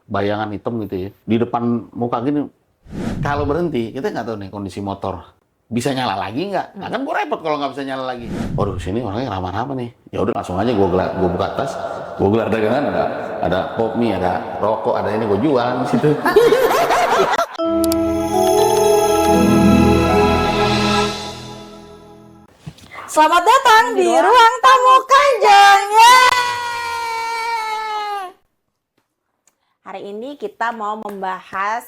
bayangan hitam gitu ya di depan muka gini. Kalau berhenti kita nggak tahu nih kondisi motor bisa nyala lagi nggak? Nah kan gue repot kalau nggak bisa nyala lagi. Waduh, sini orangnya ramah-ramah nih. Ya udah langsung aja gue buka tas, gue gelar dagangan, ada pop mie, ada rokok, ada ini gue jual di situ. Selamat datang di ruang tamu Kanjeng. Hari ini kita mau membahas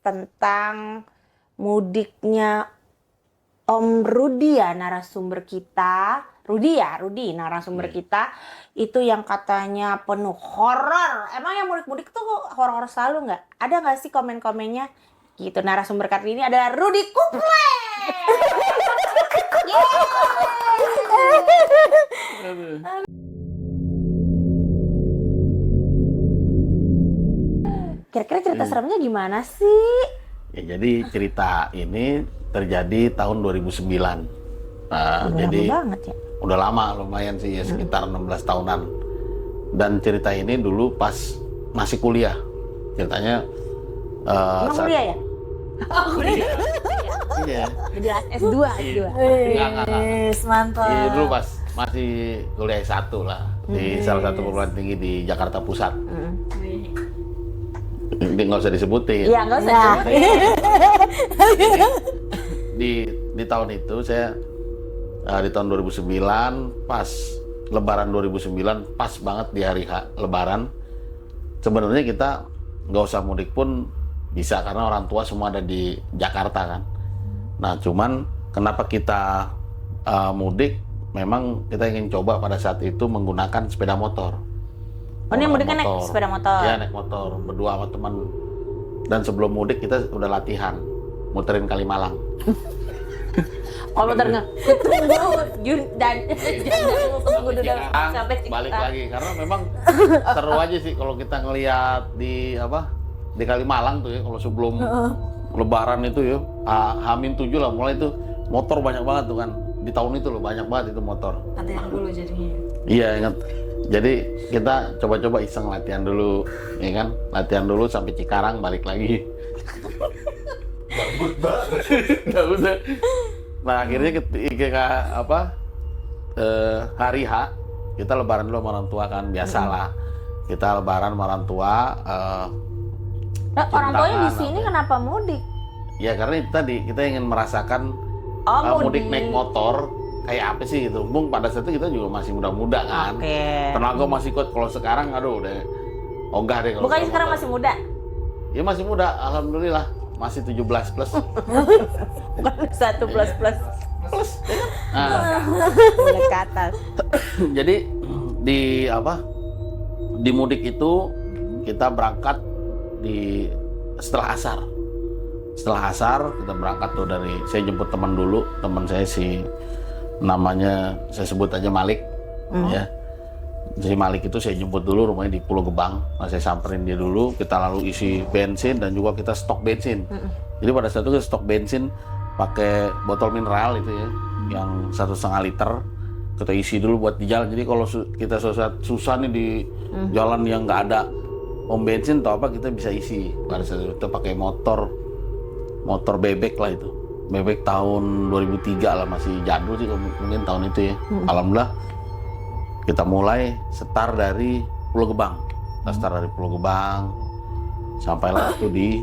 tentang mudiknya Om Rudi ya, narasumber kita. Rudi narasumber kita itu yang katanya penuh horor. Emang yang mudik-mudik tuh horor selalu nggak? Ada nggak sih komen-komennya? Gitu, narasumber kali ini adalah Rudi Kuple. Kira-kira cerita seremnya gimana sih? Ya, jadi cerita ini terjadi tahun 2009. Nah, Udah jadi lama banget ya. udah lama lumayan sih ya, sekitar 16 tahunan. Dan cerita ini dulu pas masih kuliah. Ceritanya Emang kuliah ya? kuliah. Iya. Jelas S2. Enggak. Mantap. Iya, dulu pas masih kuliah S1 lah di salah satu perguruan tinggi di Jakarta Pusat. Ini nggak usah disebutin. Iya, nggak usah disebutin. Di tahun itu saya di tahun 2009 pas Lebaran 2009 pas banget di hari Lebaran. Sebenarnya kita nggak usah mudik pun bisa karena orang tua semua ada di Jakarta kan. Nah cuman kenapa kita mudik? Memang kita ingin coba pada saat itu menggunakan sepeda motor. Oh, ini mudiknya naik sepeda motor? Iya, naik motor berdua sama teman. Dan sebelum mudik kita udah latihan muterin Kalimalang. Kalau motornya ketunggu dan tunggu dulu sampai balik lagi karena memang seru aja sih kalau kita ngelihat di Kalimalang tuh ya, kalau sebelum Lebaran itu ya, H-7 lah mulai itu motor banyak banget tuh kan. Di tahun itu loh banyak banget itu motor. Latihan dulu jadinya. Iya, ingat. Jadi kita coba-coba iseng latihan dulu, ya kan? Latihan dulu sampai Cikarang balik lagi. Gabut banget. Nah akhirnya ketika hari H kita lebaran dulu sama orang tua kan, biasalah. Kita lebaran sama orang tua. Orang tuanya di sini kenapa mudik? Ya karena itu tadi kita ingin merasakan mudik naik motor kayak apa sih gitu. Bung pada saat itu kita juga masih muda-muda kan. Tenaga masih kuat. Kalau sekarang aduh udah ogah deh. Bukannya sekarang masih muda? Ya masih muda, alhamdulillah. Masih 17 plus. Bukan 1 plus. Nah, ke atas. jadi di mudik itu kita berangkat setelah asar. Setelah asar kita berangkat tuh saya jemput teman dulu, teman saya namanya saya sebut aja Malik, ya. Jadi Malik itu saya jemput dulu rumahnya di Pulau Gebang. Nah, saya samperin dia dulu, kita lalu isi bensin dan juga kita stok bensin. Jadi pada saat itu kita stok bensin pakai botol mineral itu ya, yang 1,5 liter. Kita isi dulu buat di jalan. Jadi kalau kita susah nih di jalan yang nggak ada pom bensin atau apa, kita bisa isi. Pada saat itu kita pakai motor bebek lah itu. Bebek tahun 2003 lah, masih jadul sih mungkin tahun itu ya. Alhamdulillah kita mulai setar dari Pulau Gebang. Kita start dari Pulau Gebang sampailah itu di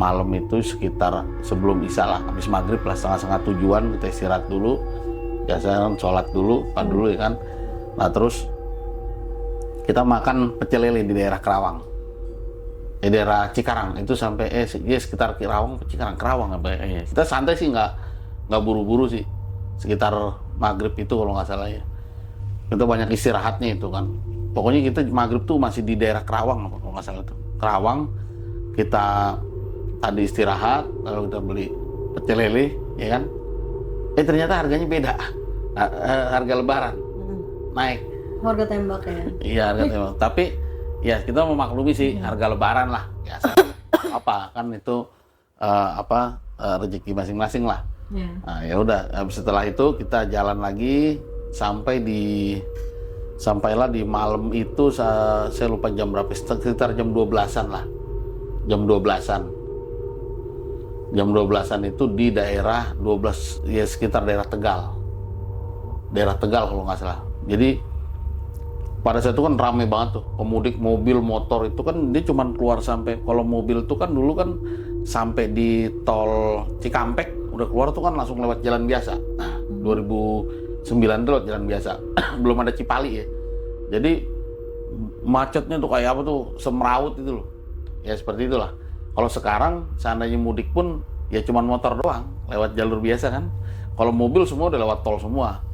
malam itu sekitar sebelum Isya lah, habis maghrib lah, setengah tujuan kita istirahat dulu. Biasanya kan sholat dulu, dulu ya kan. Nah terus kita makan pecel lele di daerah Kerawang. Di daerah Cikarang itu sampai sekitar Kerawang apa ya. Kita santai sih, nggak buru-buru sih. Sekitar maghrib itu kalau nggak salah ya. Kita banyak istirahatnya itu kan. Pokoknya kita maghrib tuh masih di daerah Kerawang kalau nggak salah itu. Kerawang kita tadi istirahat, lalu kita beli pecel lele, ya kan? Ternyata harganya beda. Harga Lebaran naik. Harga tembak ya? Iya, harga tembak. Tapi ya kita memaklumi sih harga Lebaran lah. Biasa. Kan itu rezeki masing-masing lah. Nah ya udah. Setelah itu kita jalan lagi sampai di Sampailah di malam itu saya lupa jam berapa, sekitar jam 12-an lah. Jam 12-an. Jam 12-an itu di daerah 12 ya sekitar daerah Tegal. Daerah Tegal kalau nggak salah. Jadi pada saat itu kan rame banget tuh pemudik mobil motor itu kan dia cuman keluar sampai kalau mobil itu kan dulu kan sampai di tol Cikampek udah keluar tuh kan langsung lewat jalan biasa. Nah, 2009 itu lewat jalan biasa. Belum ada Cipali ya. Jadi macetnya tuh kayak apa tuh semrawut itu loh. Ya seperti itulah. Kalau sekarang seandainya mudik pun ya cuman motor doang lewat jalur biasa kan. Kalau mobil semua udah lewat tol semua.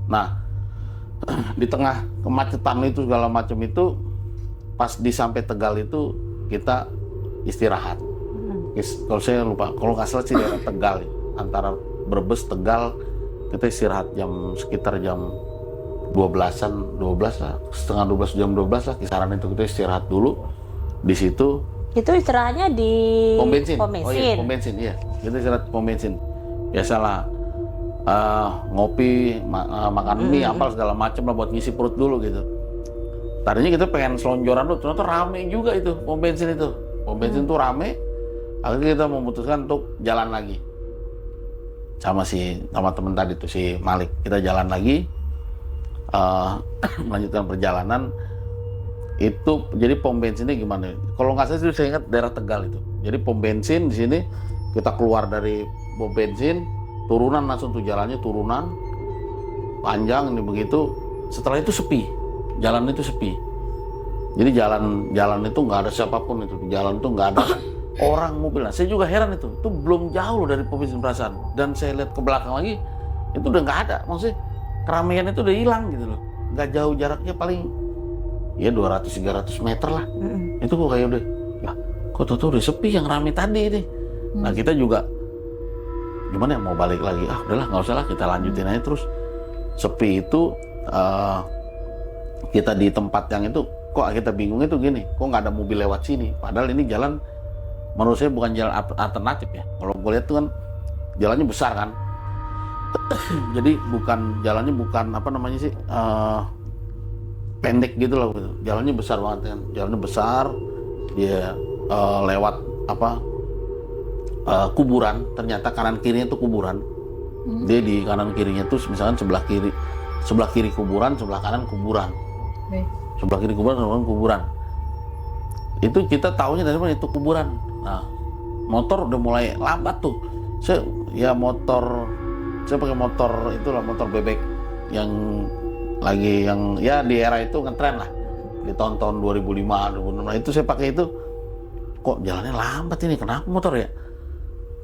Nah, di tengah kemacetan itu segala macam itu pas di sampai Tegal itu kita istirahat. Kalau saya lupa, kalau nggak salah sih daerah Tegal ya. Antara Brebes Tegal kita istirahat sekitar jam 12-an, 12 lah, setengah 12 jam 12 lah kisaran itu kita istirahat dulu di situ. Itu istirahatnya di Pom bensin. pom bensin. Oh iya, pom bensin iya. Kita istirahat pom bensin. Biasalah ngopi, makan mie, apa segala macam lah buat ngisi perut dulu gitu. Tadinya kita pengen selonjoran dulu, ternyata rame juga itu pom bensin itu. Pom bensin tuh rame. Akhirnya kita memutuskan untuk jalan lagi sama teman tadi tuh si Malik. Kita jalan lagi, melanjutkan perjalanan. Itu jadi pom bensinnya gimana? Kalau nggak salah saya ingat daerah Tegal itu. Jadi pom bensin di sini kita keluar dari pom bensin, turunan langsung tuh jalannya turunan panjang ini begitu. Setelah itu sepi, jalan itu sepi. Jadi jalan itu nggak ada siapapun itu, jalan itu nggak ada orang mobil. Nah, saya juga heran itu belum jauh dari pom bensin perasaan. Dan saya lihat ke belakang lagi, itu udah nggak ada. Maksudnya keramaian itu udah hilang gitu loh. Nggak jauh jaraknya paling ya 200-300 meter lah. Itu kok kayak udah, lah kok tuh udah sepi yang rame tadi ini. Nah kita juga gimana ya mau balik lagi, udahlah nggak usah lah kita lanjutin aja terus. Sepi itu kita di tempat yang itu kok kita bingung itu gini, kok nggak ada mobil lewat sini, padahal ini jalan menurut saya bukan jalan alternatif ya. Kalau gue lihat tuh kan jalannya besar kan. Jadi jalannya bukan apa namanya sih pendek gitu loh gitu. Jalannya besar banget kan. Jalannya besar, dia lewat kuburan. Ternyata kanan kirinya tuh kuburan. Dia di kanan kirinya tuh misalkan sebelah kiri kuburan, sebelah kanan kuburan. Sebelah kiri kuburan, sebelah kanan kuburan. Itu kita taunya dari mana itu kuburan. Nah, motor udah mulai lambat tuh. Saya pakai motor itulah, motor bebek yang lagi yang ya di era itu ngetren lah. Di tahun 2005, 2006. Nah, itu saya pakai itu. Kok jalannya lambat ini? Kenapa motor ya?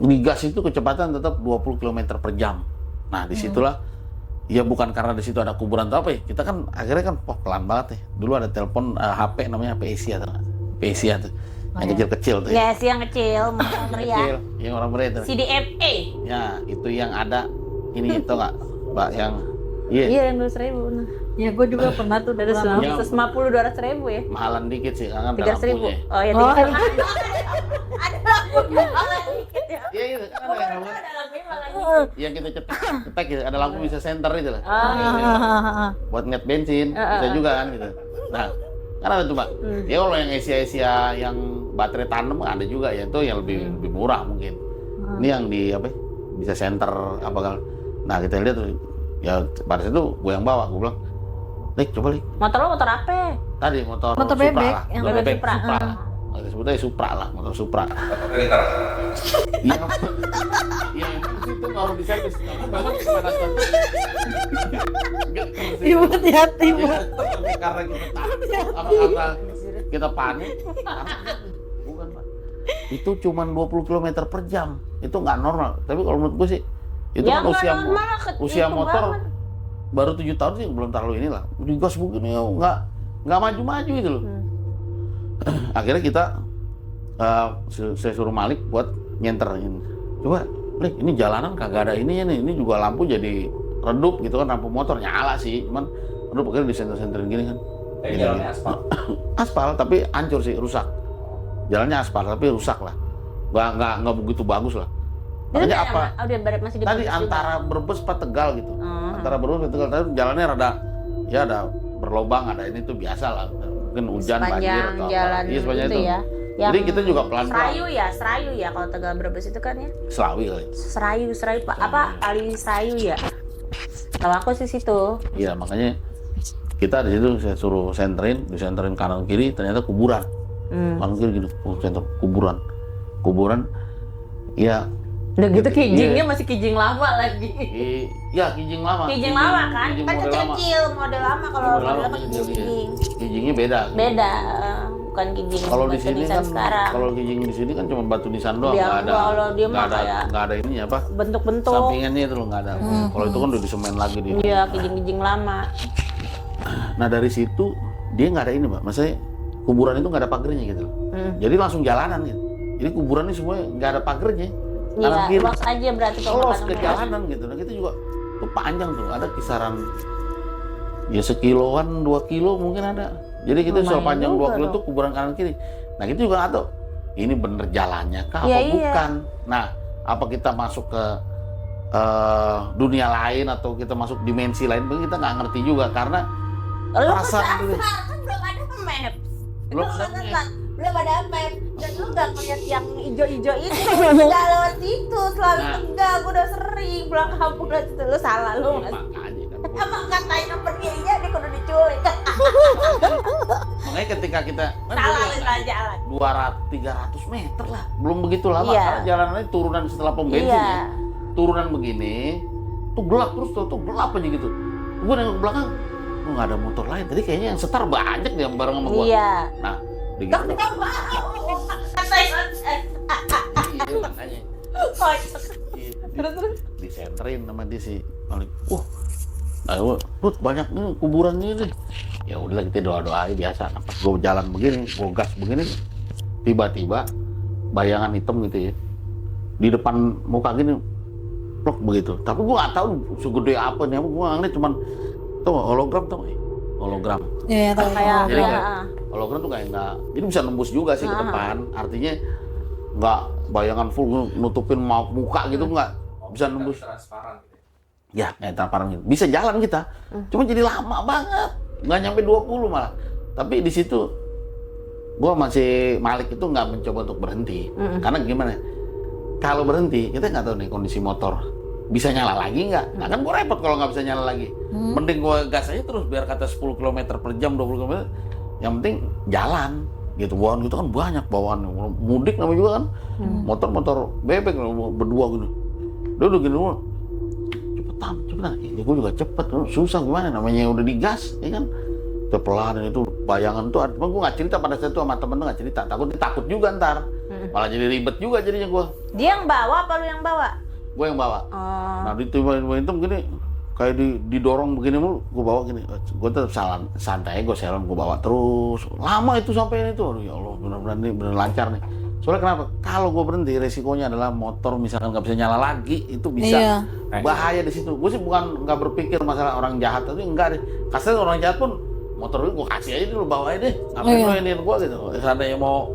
Digas itu kecepatan tetap 20 km per jam. Nah, disitulah ya bukan karena di situ ada kuburan atau apa ya. Kita kan akhirnya kan pelan banget ya. Dulu ada telepon HP namanya HP Asia tuh. HP Asia tuh. Yang kecil-kecil tuh. Ya, yang kecil, motor ya. Kecil, yang orang berat tuh. CDMA. Ya, itu yang ada ini itu enggak, Mbak, yang Iya, yang 200.000. Nah. Ya gue juga pernah tuh Dari 150 200.000 ya. mahalan dikit sih, kan 300.000. lampunya. Oh ya, 300.000. Ada lampunya malah dikit ya. Iya, itu kan ada lampu. Ada lampunya malah dikit. Yang kita cetak gitu, ada lampu bisa senter itu lah. Oh. Buat nget bensin, bisa juga kan gitu. Nah, kan ada tuh, Mbak. Ya kalau yang Asia yang baterai tandem ada juga ya, itu yang lebih murah mungkin. Ini yang di apa? Bisa senter apa kan. Nah, kita lihat tuh ya pada saat itu gue yang bawa, gue bilang, "Lik, coba Lik." Motor lo motor apa? Tadi motor Motor Supra bebek, lah. yang Motor bebek Supra. Supra lah. Kita sebut aja Supra lah, motor Supra. Iya. Iya, itu nggak harus diservis. Kamu banget pada saat itu. Ibu hati-hati, Bu. Karena kita takut, karena kita panik. Bukan, Pak. Itu cuma 20 km per jam. Itu nggak normal. Tapi kalau menurut gue sih, itu Ya, kan nggak normal, usia itu motor banget. baru 7 tahun sih, belum terlalu inilah. Digas begini, nggak maju-maju gitu loh. Akhirnya kita saya suruh Malik buat nyenterin. Coba, Malik, ini jalanan kagak ada ininya nih. Ini juga lampu jadi redup gitu kan, lampu motor nyala sih, cuman redup akhirnya disenter-senterin gini kan. Jalannya aspal. Aspal tapi hancur sih, rusak. Jalannya aspal tapi rusak lah. Nggak begitu bagus lah. Makanya apa? Udah masih di Tadi Brebes juga. antara Brebes Pak Tegal gitu. Antara Brebes Pak Tegal, tapi jalannya rada ya ada berlobang, ada ini tuh biasa lah. Mungkin hujan, banjir Sepanjang atau apa. jalan Iya, sepanjang itu. ya. Jadi kita juga pelan-pelan. Serayu ya kalau Tegal Brebes itu kan ya. Selawi kali. Serayu Pak apa kali Serayu ya. Tahu aku sih situ. Iya, makanya kita di situ saya suruh disenterin kanan kiri, ternyata kuburan. Kanan kiri gini, kuburan. Ya, Udah gitu kijingnya Iya. masih kijing lama lagi. Ya kijing lama. Kijing lama kan? Kijing Kan model lama. kecil model lama kalau Model model lama lama kecil, iya. kijing. Kijingnya beda. Beda, bukan kijing Kalau di batu sini nisan kan, sekarang. kalau kijing di sini kan cuma batu nisan doang, Dia- nggak ada, kalau dia mah kayak nggak ada ini apa? bentuk-bentuk. Sampingannya itu loh nggak ada. Kalau itu kan udah disemen lagi di. Iya, kijing-kijing lama. Nah dari situ dia nggak ada ini mbak, maksudnya kuburan itu nggak ada pagernya gitu. Jadi langsung jalanan gitu. Jadi kuburan ini semua nggak ada pagernya. Kanan Iya, kiri. luas aja berarti kalau Los makan ke jalanan gitu. Nah kita juga tuh panjang tuh, ada kisaran ya sekiloan, 2 kilo mungkin ada. Jadi kita Lumayan soal panjang 2 juga kilo dong. tuh kuburan kanan kiri. Nah kita juga nggak tahu ini bener jalannya kah Iya, apa iya. bukan. Nah apa kita masuk ke dunia lain atau kita masuk dimensi lain, kita nggak ngerti juga karena Lu perasaan dulu. kan belum ada map. Belum Lu ada kan map. belum ada map. Dan lu nggak ngeliat yang ijo-ijo itu. Nggak lewat situ, selalu Nah. enggak. Gue udah sering pulang kampung lewat situ. Lu salah lu. Ya, makanya kan. Emang katain yang perginya dia kudu diculik. Makanya ketika kita Salah lu salah jalan. 200-300 meter lah, belum begitu lama Iya. karena jalanannya turunan setelah pom bensin Iya. ya. Turunan begini, tuh gelap terus tuh gelap aja gitu. Gue nengok ke belakang, oh, nggak ada motor lain. Tadi kayaknya yang setar banyak dia bareng sama gue. Iya. Nah, di Gak gitu. mau. Katain. Iya, makanya. Kocak. Iya, Terus. disenterin sama dia si Malik. Ayo, Rut, banyak nih kuburan ini deh. Ya udahlah kita doa-doa aja biasa. Nah, pas gue jalan begini, gue gas begini, tiba-tiba bayangan hitam gitu ya di depan muka gini, plok begitu. Tapi gue nggak tahu segede apa nih. Gue ngeliat cuman tuh hologram tuh, hologram. Iya, tahu. Kayak Jadi ya. nggak- hologram tuh kayak nggak, jadi bisa nembus juga sih ke Ah. depan. Artinya nggak bayangan full nutupin muka gitu nggak bisa nembus. Transparan gitu. Ya, kayak transparan gitu. Bisa jalan kita. Cuma jadi lama banget. Nggak nyampe 20 malah. Tapi di situ gua masih Malik itu nggak mencoba untuk berhenti. Karena gimana? Kalau berhenti, kita nggak tahu nih kondisi motor bisa nyala lagi nggak? Nah kan gua repot kalau nggak bisa nyala lagi. Mending gua gas aja terus biar kata 10 km per jam, 20 km. Yang penting jalan. Gitu, bawaan kita kan banyak bawaan. Mudik namanya juga kan. Motor-motor bebek berdua gitu. Dia udah gini, cepetan. Ini gue juga cepet, susah gimana namanya udah digas, ya kan? Itu pelan itu bayangan tuh. Cuma gue nggak cerita pada saat itu sama temen tuh nggak cerita. Takut juga ntar, malah jadi ribet juga jadinya gue. Dia yang bawa apa lu yang bawa? Gue yang bawa. Oh. Nah di tiba itu begini, kayak didorong begini mulu, gue bawa gini. Gue tetap santai, gue selan, gue bawa terus. Lama itu sampai itu, aduh ya Allah, benar-benar nih benar lancar nih. Soalnya kenapa? Kalau gue berhenti, resikonya adalah motor misalkan nggak bisa nyala lagi, itu bisa Iya. bahaya di situ. Gue sih bukan nggak berpikir masalah orang jahat, tapi enggak deh. Kasarnya orang jahat pun motor gue kasih aja dulu, bawa aja deh. Ngapain lo iniin gue gitu? Seandainya mau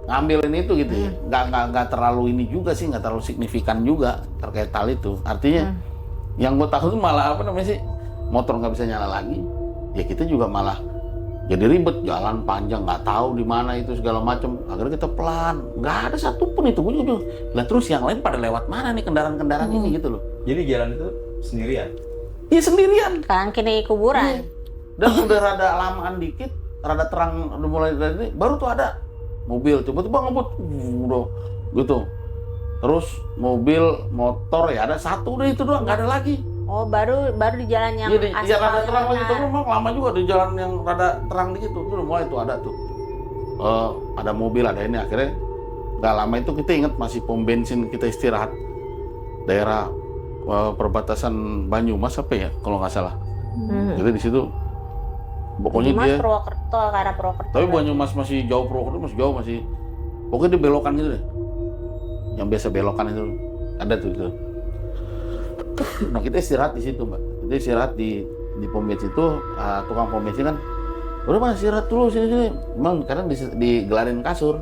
ngambilin itu gitu ya, nggak terlalu ini juga sih, nggak terlalu signifikan juga terkait hal itu. Artinya yang gue takut malah apa namanya sih, motor nggak bisa nyala lagi, ya kita juga malah jadi ribet, jalan panjang nggak tahu di mana itu segala macam. Akhirnya kita pelan, nggak ada satupun itu. Gue juga lah, terus yang lain pada lewat mana nih kendaraan-kendaraan ini gitu loh. Jadi jalan itu sendirian. Iya sendirian. Kan kini kuburan. Dan udah rada lamaan dikit, rada terang udah mulai dari ini, baru tuh ada mobil tiba-tiba ngebut, udah gitu. Terus mobil, motor ya ada satu deh itu doang, nggak ada lagi. Oh, baru di jalan yang Iya, di jalan rada terang lagi, aspalnya. tapi memang lama juga di jalan yang rada terang dikit tuh, udah mulai tuh ada tuh. Ada mobil, ada ini, akhirnya nggak lama itu kita ingat masih pom bensin kita istirahat daerah perbatasan Banyumas apa ya kalau nggak salah. Jadi di situ pokoknya Mas dia, Purwokerto, ke arah Purwokerto. tapi Banyumas masih jauh, Purwokerto masih jauh, masih pokoknya dia belokan gitu deh, yang biasa belokan itu ada tuh itu. Nah kita istirahat di situ mbak, kita istirahat di pom bensin itu, tukang pom bensin kan udah mas istirahat dulu sini, emang kadang digelarin kasur,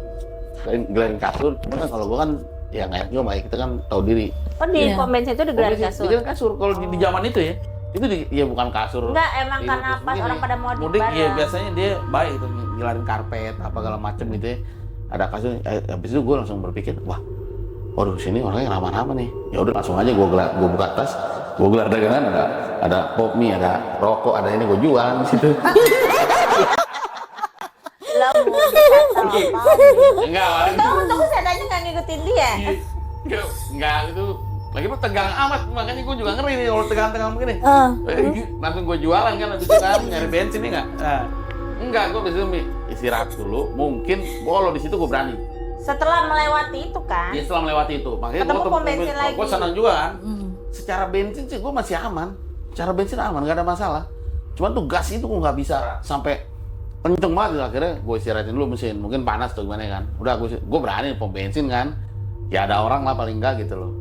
gelarin kasur. Cuma kan kalau gua kan ya nggak enak juga mbak, kita kan tahu diri. Oh, di Iya. pom bensin itu di gelar kasur. Digelarin kasur kalau di zaman itu ya, Itu ya bukan kasur. Enggak, emang Itu, karena terus pas begini, orang pada mudik mudik ya bareng. biasanya dia baik itu ngilarin karpet apa segala macem gitu ya. Ada kasur, habis itu gue langsung berpikir, wah, waduh sini orangnya ramah-ramah nih. Ya udah langsung aja gue buka tas, gue gelar dagangan, ada pop mie, ada rokok, ada ini gue jualan di situ. Lah mudik kata apa? Enggak, Wan. Untung saya tanya nggak ngikutin dia. Enggak itu. Lagi lu tegang amat, makanya gue juga ngeri nih kalau tegang-tegang begini. Langsung gue jualan kan, habis itu kan nyari bensin nih nggak? Enggak, gue besok istirahat dulu. Mungkin kalau di situ gue berani. Setelah melewati itu kan? Dia setelah melewati itu, makanya Ketemu pom bensin lagi. gue senang juga kan. Secara bensin sih gue masih aman. Secara bensin aman, nggak ada masalah. Cuman tuh gas itu gue nggak bisa sampai kenceng banget gitu. Akhirnya gue istirahatin dulu mesin. Mungkin panas tuh gimana kan. Udah gue berani pom bensin kan. Ya ada orang lah paling enggak gitu loh.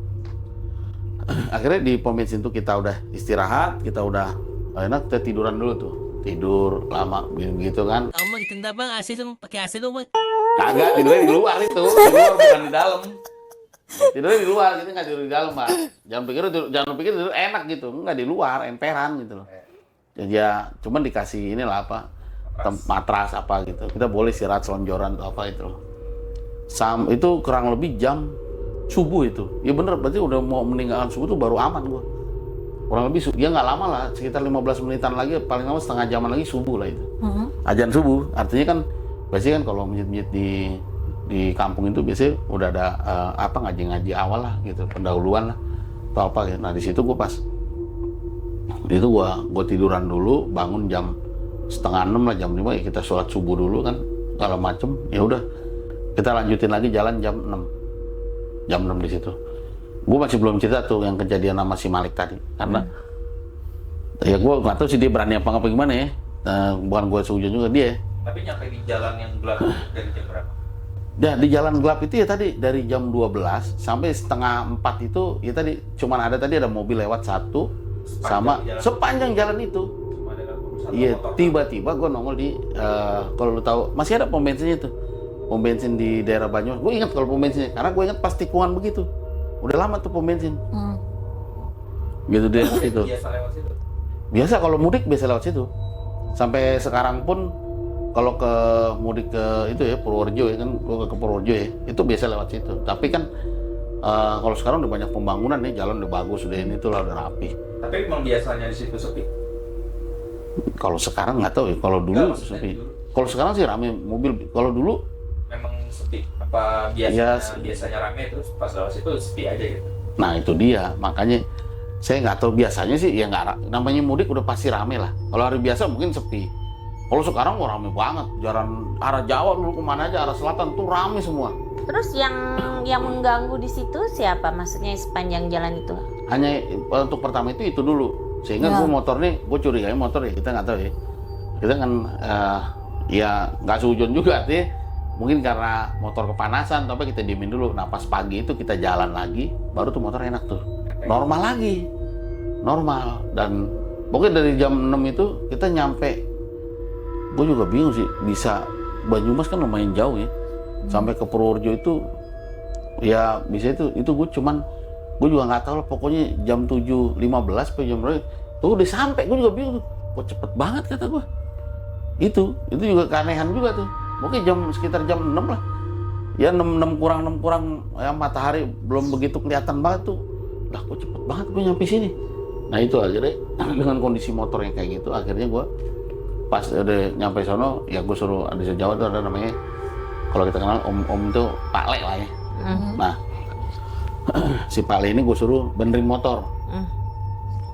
Akhirnya di pom bensin tuh kita udah istirahat, kita udah enak, kita tiduran dulu tuh. Tidur lama gitu kan. Kamu mah ditenda bang, AC dong, pakai AC dong bang. Kagak, tidurnya di luar itu. Di luar bukan di dalam. Tidurnya di luar, kita nggak tidur di dalam, Pak. Jangan pikir tidur enak gitu. Nggak di luar, emperan gitu loh. Jadi ya, cuman dikasih inilah apa, matras apa gitu. Kita boleh istirahat selonjoran atau apa itu loh. Itu kurang lebih jam subuh itu. Ya bener, berarti udah mau meninggalkan subuh tuh baru aman gua. Kurang lebih ya nggak lama lah, sekitar 15 menitan lagi, paling lama setengah jaman lagi subuh lah itu. Azan subuh, artinya kan biasanya kan kalau masjid-masjid di kampung itu biasanya udah ada apa ngaji-ngaji awal lah gitu, pendahuluan lah atau apa gitu. Nah di situ gua pas itu gua tiduran dulu, bangun jam setengah 6 lah, jam 5 ya kita sholat subuh dulu kan, kalau macem ya udah kita lanjutin lagi jalan jam 6 di situ. Gue masih belum cerita tuh yang kejadian sama si Malik tadi, karena ya gue nggak tahu sih dia berani apa gimana ya. Bukan gue seujung juga dia. Tapi nyampe di jalan yang gelap dari jam berapa? Ya di jalan gelap itu ya tadi dari jam 12 sampai setengah 4 itu ya tadi cuman ada mobil lewat satu sepanjang jalan itu. Cuma ada satu Iya, motor. tiba-tiba gue nongol di kalau lu tahu masih ada pom bensinnya tuh. Pom bensin di daerah Banyumas. Gue ingat kalau pom bensinnya karena gue ingat pas tikungan begitu. Udah lama tuh pom bensin. Gitu deh itu. Biasa lewat situ. Biasa kalau mudik biasa lewat situ. Sampai sekarang pun kalau ke mudik ke itu ya Purworejo ya kan, gue ke Purworejo ya, itu biasa lewat situ. Tapi kan kalau sekarang udah banyak pembangunan nih, jalan udah bagus, udah ini tuh lah udah rapi. Tapi memang biasanya di situ sepi. Kalau sekarang nggak tahu ya, kalau dulu Nggak, maksudnya sepi. dulu. Kalau sekarang sih rame mobil. Kalau dulu Memang sepi. Apa biasanya Iya, biasanya rame terus pas lewat situ sepi aja gitu. nah itu dia, makanya saya nggak tahu biasanya sih ya nggak namanya mudik udah pasti rame lah. Kalau hari biasa mungkin sepi. Kalau sekarang mau rame banget, jalan arah Jawa dulu kemana aja arah selatan tuh rame semua. Terus yang mengganggu di situ siapa? Maksudnya sepanjang jalan itu? Hanya untuk pertama itu dulu. Sehingga gue motor nih, gue curigai motor ya kita nggak tahu ya. Kita kan ya nggak seujun juga sih. Mungkin karena motor kepanasan, tapi kita diemin dulu. Nah pas pagi itu kita jalan lagi, baru tuh motor enak tuh. Normal lagi. Normal. Dan pokoknya dari jam 6 itu kita nyampe. Gue juga bingung sih, bisa Banyumas kan lumayan jauh ya. Sampai ke Purworejo itu, ya bisa itu gue juga nggak tahu lah. Pokoknya jam 7.15 sampai jam berapa, tuh udah sampai. Gue juga bingung tuh, kok cepet banget kata gue. Itu juga keanehan juga tuh. Mungkin sekitar jam 6 lah. Ya 6 kurang ya matahari belum begitu kelihatan banget tuh. Lah kok cepet banget gue nyampe sini. Nah itu akhirnya dengan kondisi motor yang kayak gitu, akhirnya gue pas udah nyampe sono, ya gue suruh ada di Jawa tuh ada namanya, kalau kita kenal om itu Pak Le lah ya. Nah si Pak Le ini gue suruh benerin motor.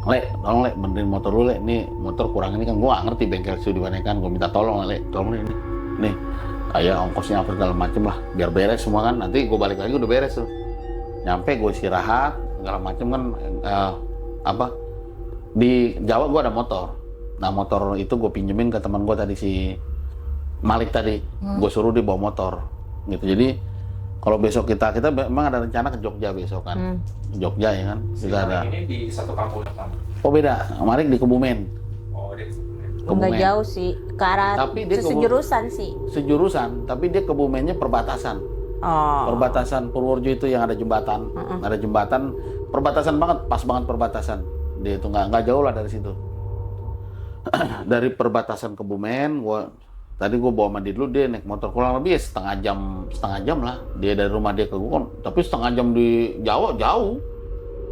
Le, tolong Le, benerin motor dulu Le. Ini motor kurang ini kan gue gak ngerti bengkel situ di mana kan. Gue minta tolong Le, tolong ini. Nih, kayak ongkosnya apa segala macem lah. Biar beres semua kan. Nanti gue balik lagi udah beres tuh. Nyampe gue istirahat segala macem kan. Di Jawa gue ada motor. Nah motor itu gue pinjemin ke teman gue tadi si Malik tadi. Gue suruh dia bawa motor. Gitu. Jadi kalau besok kita memang ada rencana ke Jogja besok kan. Jogja ya kan. Kita ada. Ini di satu kampung yang sama. Oh beda, Malik di Kebumen. Oh, di Enggak jauh sih, ke arah Tapi dia sejurusan sih. Sejurusan, tapi dia Kebumennya perbatasan. Oh. Perbatasan Purworejo itu yang ada jembatan. Ada jembatan, perbatasan banget, pas banget perbatasan. dia itu nggak jauh lah dari situ. Dari perbatasan Kebumen, tadi gue bawa sama dia dulu, dia naik motor kurang lebih ya setengah jam lah. Dia dari rumah dia ke gue, tapi setengah jam di Jawa jauh.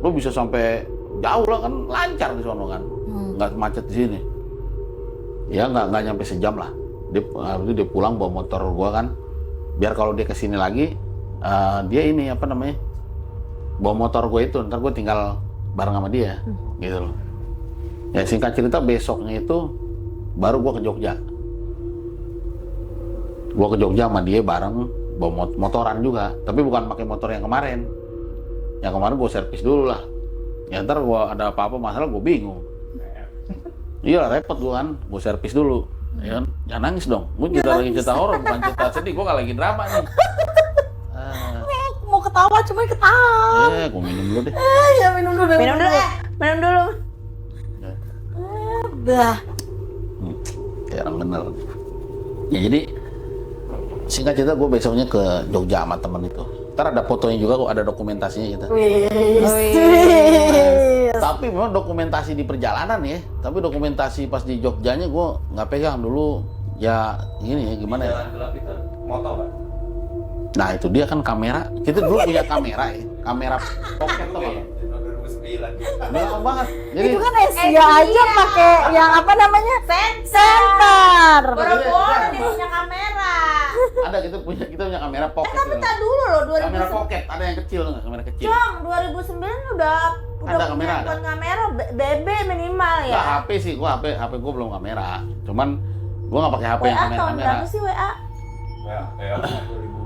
Lo bisa sampai jauh lah kan, lancar di sono kan, nggak macet di sini. Ya nggak nyampe sejam lah. Dia pulang bawa motor gue kan, biar kalau dia kesini lagi, dia ini apa namanya, bawa motor gue itu, ntar gue tinggal bareng sama dia, gitu loh. Ya singkat cerita besoknya itu baru gue ke Jogja. Gue ke Jogja sama dia bareng, bawa motoran juga, tapi bukan pakai motor yang kemarin. Yang kemarin gue servis dulu lah. Ya ntar gue ada apa-apa masalah gue bingung. Iya repot gue kan, gue servis dulu. Ya kan? Jangan nangis dong, gue lagi cerita horor bukan cerita sedih, gue gak lagi drama nih. Mau ketawa cuma ketawa. Gue minum dulu deh. Ya minum dulu. Minum dulu ya, minum dulu. Udah. Kayak orang bener. Ya jadi singkat cerita gue besoknya ke Jogja sama temen itu. Ntar ada fotonya juga kok, ada dokumentasinya gitu. Tapi memang dokumentasi di perjalanan ya. Tapi dokumentasi pas di Jogjanya gue nggak pegang dulu. Ya gini ya, gimana ya? Jalan gelap itu moto Pak. Nah itu dia kan kamera. Kita dulu punya kamera ya. Kamera pocket tuh. Tahun 2009. Udah lama banget. Jadi Itu kan Asia aja pakai yang apa namanya? Center. Boro-boro dia punya kamera. ada kita punya kamera pocket. Tapi gitu. tak dulu loh, Kamera 2009. pocket, ada yang kecil nggak? Kamera kecil. Cong, 2009 udah Ada kamera, punya ada. kamera BB minimal ya. Nggak, HP sih, HP gua belum kamera. Cuman gua nggak pakai HP yang WA tahun kamera. berapa sih WA? Ya,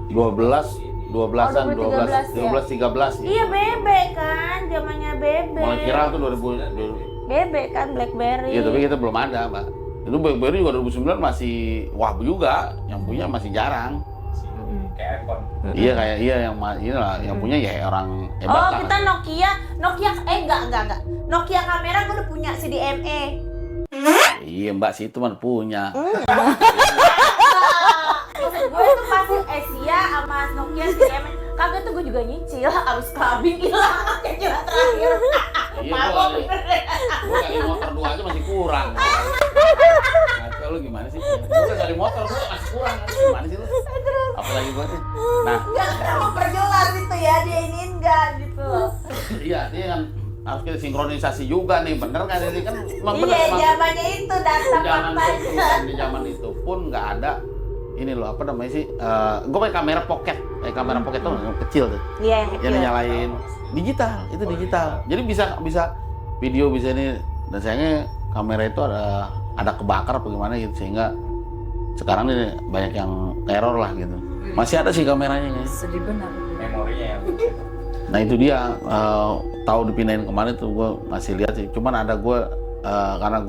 12-an, 12, 2013 ya? 13 ya. Iya BB kan, zamannya BB. Mulai viral tuh 2000. BB kan BlackBerry. Iya, tapi kita belum ada, Mbak. Itu BlackBerry juga 2009 masih wah juga, yang punya masih jarang. kayak iPhone. Iya kayak inilah yang punya ya orang hebat Oh, lah. kita Nokia enggak. Nokia kamera gue udah punya CDMA. Iya Mbak sih itu mah punya. Gue tuh pasti Asia sama Nokia CDMA. Kagak tuh gue juga nyicil, abis clubbing hilang cicilan terakhir. Iya Mabok gue bener deh. kali motor 2 aja masih kurang. Nah, lu gimana sih? Gue kali motor gue masih kurang. Gimana sih lu? Apalagi gue sih. Nah, Enggak memperjelas itu ya, dia ini enggak gitu. iya dia kan harus kita sinkronisasi juga nih, bener kan ini kan emang bener Iya, emang. zamannya itu data Di zaman itu pun nggak ada ini loh apa namanya sih? Gue pakai kamera pocket, kamera pocket tuh yang kecil tuh. Iya, yang Yang kecil. nyalain digital, itu digital. Jadi bisa video bisa ini dan sayangnya kamera itu ada kebakar apa gimana gitu sehingga sekarang ini banyak yang error lah gitu. Masih ada sih kameranya ya. Sedih benar. Memorinya yang Nah itu dia tahu dipindahin kemana tuh gue masih lihat sih. Cuman ada gue karena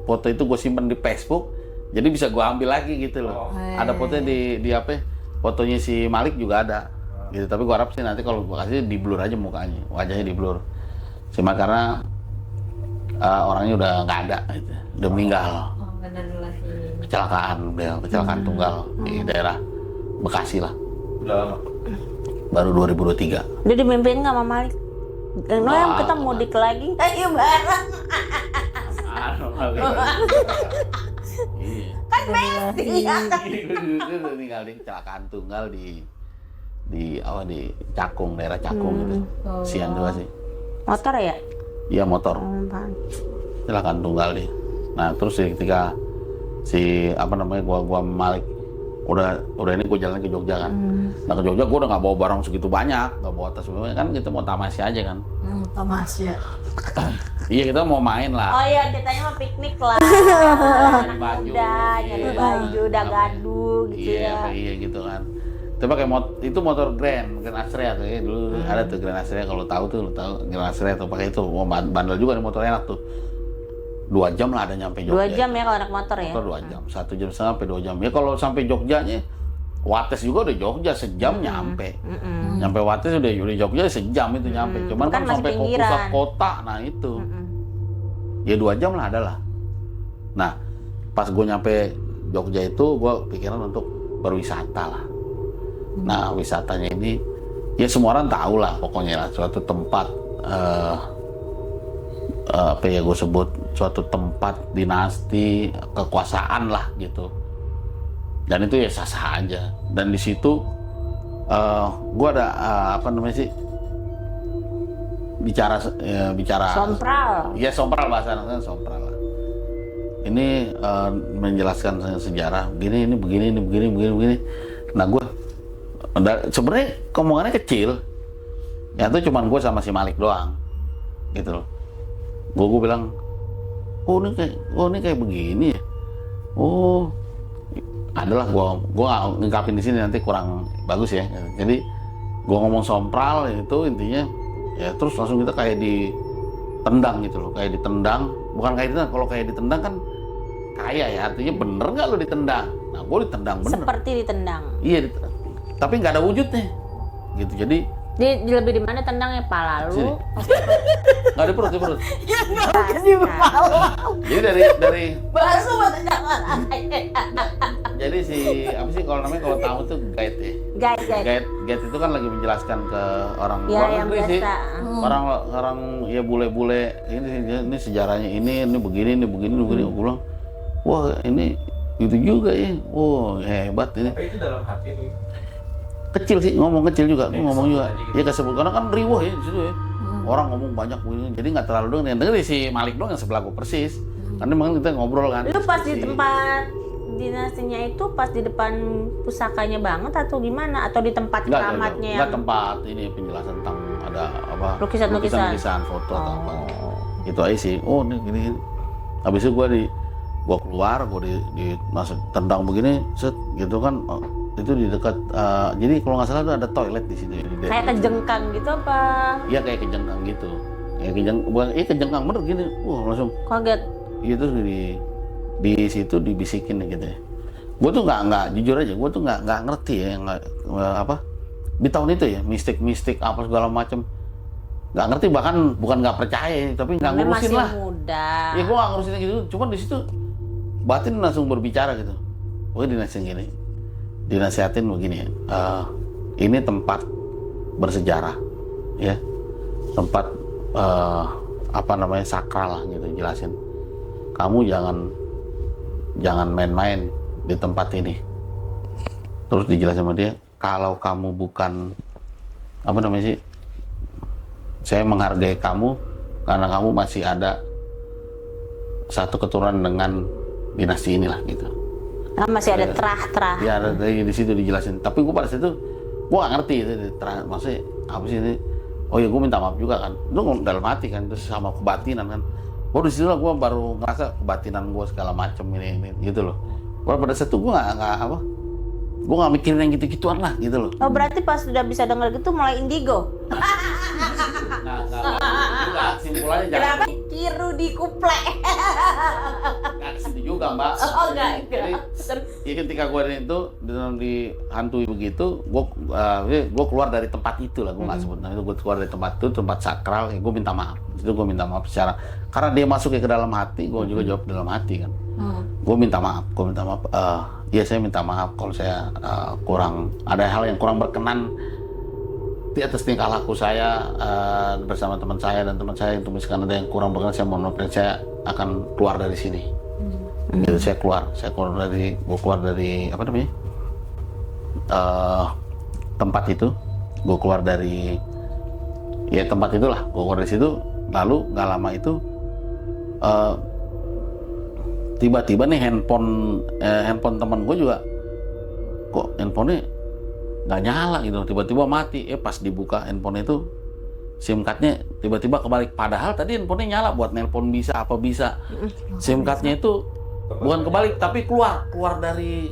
foto itu gue simpen di Facebook, jadi bisa gue ambil lagi gitu loh. Ada fotonya di apa? Fotonya si Malik juga ada. Gitu. Tapi gue harap sih nanti kalau gue kasih di blur aja mukanya, wajahnya di blur. Cuma karena orangnya udah nggak ada, gitu. Udah meninggal. Kecelakaan tunggal di daerah Bekasi lah. udah lama. Baru 2023. Dia dimimpiin nggak sama Malik? Yang kita mudik lagi, ayo bareng. Iya. Kan Messi ya. Itu tinggal di kecelakaan tunggal di Cakung, daerah Cakung gitu. Sian juga sih. Motor ya? Iya motor. Apaan? Kecelakaan tunggal dia. Nah terus ketika gua Malik udah ini gue jalan ke Jogja kan. Nah ke Jogja gue udah nggak bawa barang segitu banyak, nggak bawa tas semuanya kan, kita mau tamasya aja kan. Tamasya. Iya kita mau main lah. Oh iya, ceritanya mau piknik lah. Anak Baju. muda, nyari baju, udah gaduh gitu ya. Iya gitu kan. Itu pakai itu motor Grand Astrea tuh ya dulu ada tuh Grand Astrea, kalau tahu tuh lu tahu Grand Astrea tuh pakai itu. Bandel juga nih, motor enak tuh. 2 jam lah ada nyampe Jogja. 2 jam ya kalau anak motor ya? Motor 2 jam, 1 jam setengah sampai 2 jam. Ya kalau sampai Jogjanya, Wates juga udah Jogja sejam nyampe. Nyampe Wates udah Jogja sejam itu nyampe. Cuman Kan kan masih sampai ke pinggiran. pusat kota, nah itu. Ya 2 jam lah adalah. Nah, pas gue nyampe Jogja itu, gue pikiran untuk berwisata lah. Nah, wisatanya ini, ya semua orang tahu lah pokoknya lah, suatu tempat apa ya gue sebut suatu tempat dinasti kekuasaan lah gitu. Dan itu ya sah-sah aja. Dan di situ gue ada apa namanya sih bicara Sompral. ya sompral bahasa anaknya sompral lah. Ini menjelaskan sejarah begini ini begini. Nah gue sebenarnya omongannya kecil. Ya itu cuman gue sama si Malik doang gitu loh. Gue bilang oh ini kayak begini ya. Oh adalah gue ngungkapin di sini nanti kurang bagus ya. Jadi gue ngomong sompral itu intinya ya terus langsung kita kayak ditendang gitu loh, kayak ditendang. Bukan kayak ditendang, kalau kayak ditendang kan kaya ya, artinya bener nggak lo ditendang. Nah gue ditendang bener. Seperti ditendang. Iya, tapi nggak ada wujudnya gitu. Jadi Di lebih di mana tendangnya, pala lu? nggak di perut. Ya nggak mungkin di kepala. Jadi dari Bakso buat tendangan. jadi si apa sih kalau namanya kalau tamu tuh guide ya. Guide itu kan lagi menjelaskan ke orang Ya, luar yang negeri sih. biasa. Orang ya bule-bule ini sejarahnya ini begini. Gue bilang, wah ini itu juga ya. Wah hebat ini. Tapi itu dalam hati tuh. Kecil sih, ngomong kecil juga, gue ngomong juga. Gitu. Ya kesebut karena kan riuh ya di situ ya. Orang ngomong banyak begini, jadi nggak terlalu dengerin. Yang dengerin si Malik doang yang sebelah gue persis. Karena memang kita ngobrol kan. Lu pas di tempat dinastinya itu pas di depan pusakanya banget atau gimana? Atau di tempat keramatnya Nggak yang tempat ini penjelasan tentang ada apa lukisan-lukisan foto atau apa. Itu aja sih. Oh ini gini. Habis itu gue keluar, gue masuk tendang begini, set gitu kan. Itu di dekat jadi kalau nggak salah itu ada toilet di situ. kayak kejengkang gitu apa? Iya kayak kejengkang gitu. Kejengkang bener gini. Wah langsung. Kaget. Iya terus di situ dibisikin gitu ya. Gue tuh nggak jujur aja. Gue tuh nggak ngerti ya apa di tahun itu ya mistik apa segala macam. Nggak ngerti, bahkan bukan nggak percaya tapi nggak ngurusin Masih lah. muda. Ya gue nggak ngurusin gitu. Cuman di situ batin langsung berbicara gitu. Gue dinasihatin begini ya. Ini tempat bersejarah ya. Tempat apa namanya sakral lah gitu jelasin. Kamu jangan main-main di tempat ini. Terus dijelasin sama dia, kalau kamu bukan apa namanya sih? Saya menghargai kamu karena kamu masih ada satu keturunan dengan dinasti inilah gitu. Masih ada terah-terah. Ya ada di situ dijelasin. Tapi gue pada situ gue gak ngerti itu maksudnya apa sih ini. Oh ya gue minta maaf juga kan. Itu dalam hati kan, terus sama kebatinan kan. Baru di situ lah gue baru ngerasa kebatinan gue segala macem ini gitu loh. Pada saat itu gue gue nggak mikirin yang gitu-gituan lah gitu loh. Oh berarti pas sudah bisa dengar gitu mulai indigo. Enggak, simpulannya jangan. Kenapa? Kiru di kuplek. Nggak ke situ juga mbak. Oh enggak. Jadi ya ketika gue dihantui begitu, gue keluar dari tempat itu lah, gue nggak sebut namanya, gue keluar dari tempat itu, tempat sakral, ya gue minta maaf. Itu gue minta maaf secara karena dia masuk ke dalam hati, gue juga jawab dalam hati kan. Gue minta maaf. Ya saya minta maaf kalau saya kurang ada hal yang kurang berkenan di atas tingkah laku saya bersama teman saya dan teman saya. Itu misalkan ada yang kurang berkenan, saya mohon maaf dan saya akan keluar dari sini. Jadi saya keluar dari apa namanya tempat itu, gue keluar dari ya tempat itulah, gue keluar dari situ. Lalu nggak lama itu tiba-tiba nih handphone teman gue juga kok handphonenya nggak nyala gitu, tiba-tiba mati. Pas dibuka handphone itu SIM cardnya tiba-tiba kebalik, padahal tadi handphonenya nyala buat nelpon bisa apa bisa. SIM cardnya itu bukan kebalik tapi keluar dari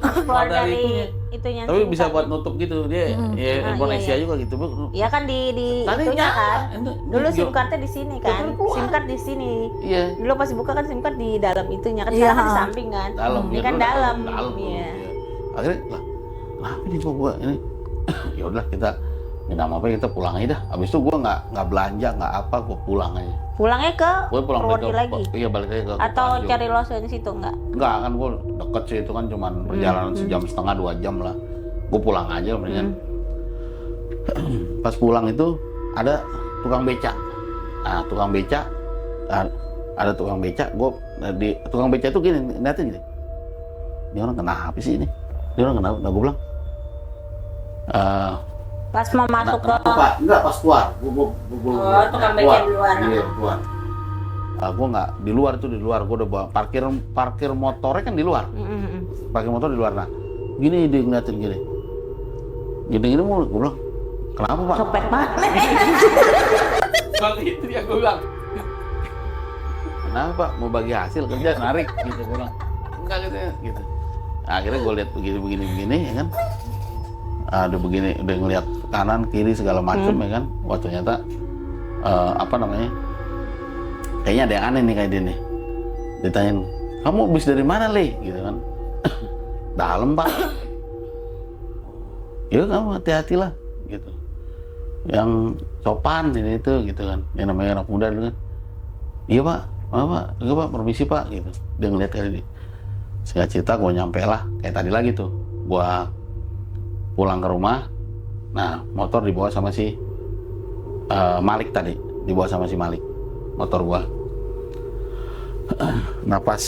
itunya. Tapi bisa buat nutup gitu dia. Ya Indonesia juga gitu. Iya kan di Tadi itunya kan. Dulu di- SIM cardnya di sini kan. keluar. SIM card di sini. Iya. Dulu pas buka kan SIM card di dalam itunya kan. Iya. Sekarang kan di samping kan. Dalam. Ini ya, kan dulu dalam. Dalam. Iya. Akhirnya lah, kenapa nih gua ini? Ya udah kita minta maaf aja, kita pulang aja dah. Habis itu gua nggak belanja nggak apa, gua pulang aja. Pulangnya ke Gua pulang Purwodadi lagi. Iya balik lagi ke Atau Kuarjo. cari lotion di situ enggak? Enggak kan gua deket sih, itu kan cuman perjalanan sejam setengah 2 jam lah. Gua pulang aja mendingan. Pas pulang itu ada tukang beca. Nah tukang beca ada tukang beca, di tukang beca itu gini, liatin gini. Ini orang kenapa sih ini? Ini orang kenapa? Nah, gue bilang, Pas mau masuk ke enggak pas keluar. tukang beca di luar. Iya, keluar. Gue nggak di luar itu di luar. Gue udah bawa parkir motornya kan di luar. Parkir motor di luar. Nah, gini dia ngeliatin gini. Gini mau gue bilang, kenapa Pak? Copet banget. Bang itu dia gue bilang. Kenapa Pak? Mau bagi hasil kerja narik gitu gue bilang. Enggak gitu. Nah, akhirnya gue lihat begini ya kan. Udah begini, udah ngeliat kanan kiri segala macam ya kan. Wah ternyata apa namanya? Kayaknya ada yang aneh nih kayak dia nih. Ditanyain, kamu habis dari mana Le? Gitu kan. Dalam Pak. Ya kamu hati-hatilah gitu. Yang sopan ini itu gitu kan. Yang namanya anak muda dulu kan. Iya Pak, enggak Pak, permisi Pak gitu. Dia ngeliat kali ini. Singkat cerita gue nyampe lah kayak tadi lagi tuh. Gue pulang ke rumah. Nah, motor dibawa sama si Malik tadi. Dibawa sama si Malik. Motor gue. Nah pas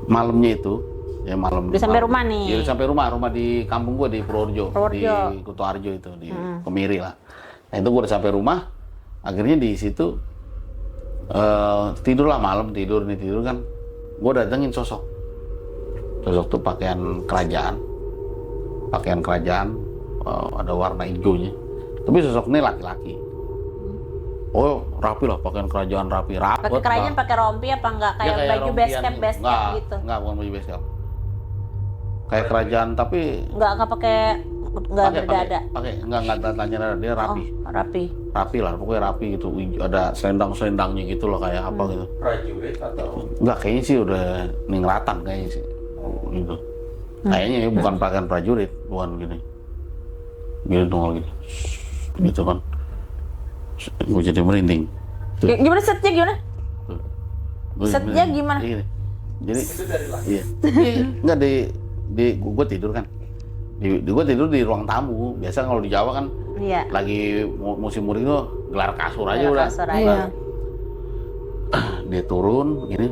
malamnya itu, ya malam. Udah sampai rumah nih. Ya udah sampai rumah di kampung gue di Purworejo, di Kutoarjo itu di Kemiri lah. Nah itu gue udah sampai rumah, akhirnya di situ tidur lah malam tidur kan, gue datengin sosok tuh pakaian kerajaan, ada warna hijaunya, tapi sosok ini laki-laki. Oh rapi lah, pakaian kerajaan rapi, rapet. Pakai kerajaan pakai rompi apa enggak kayak baju base camp gitu? Enggak, bukan baju base camp. Kayak kerajaan tapi Enggak pakai berdada. Pakai enggak tanya dia rapi. Oh, rapi. Rapi lah, pokoknya rapi gitu. Ada selendang-selendangnya gitu loh kayak apa gitu. Prajurit atau? Enggak, kayaknya sih udah ningratan kayaknya sih. Gitu. Kayaknya ya, bukan pakaian prajurit, bukan gini. Gini dong gitu. Gitu kan. Gue jadi merinding. Tuh. Gimana setnya gimana? Tuh. Setnya gimana? Gini. Jadi Itu dari laki. iya. Enggak di gue tidur kan. Gue tidur di ruang tamu. Biasa kalau di Jawa kan Iya. lagi musim mudik tuh gelar kasur aja udah. Kasur aja. Iya. Dia turun gini.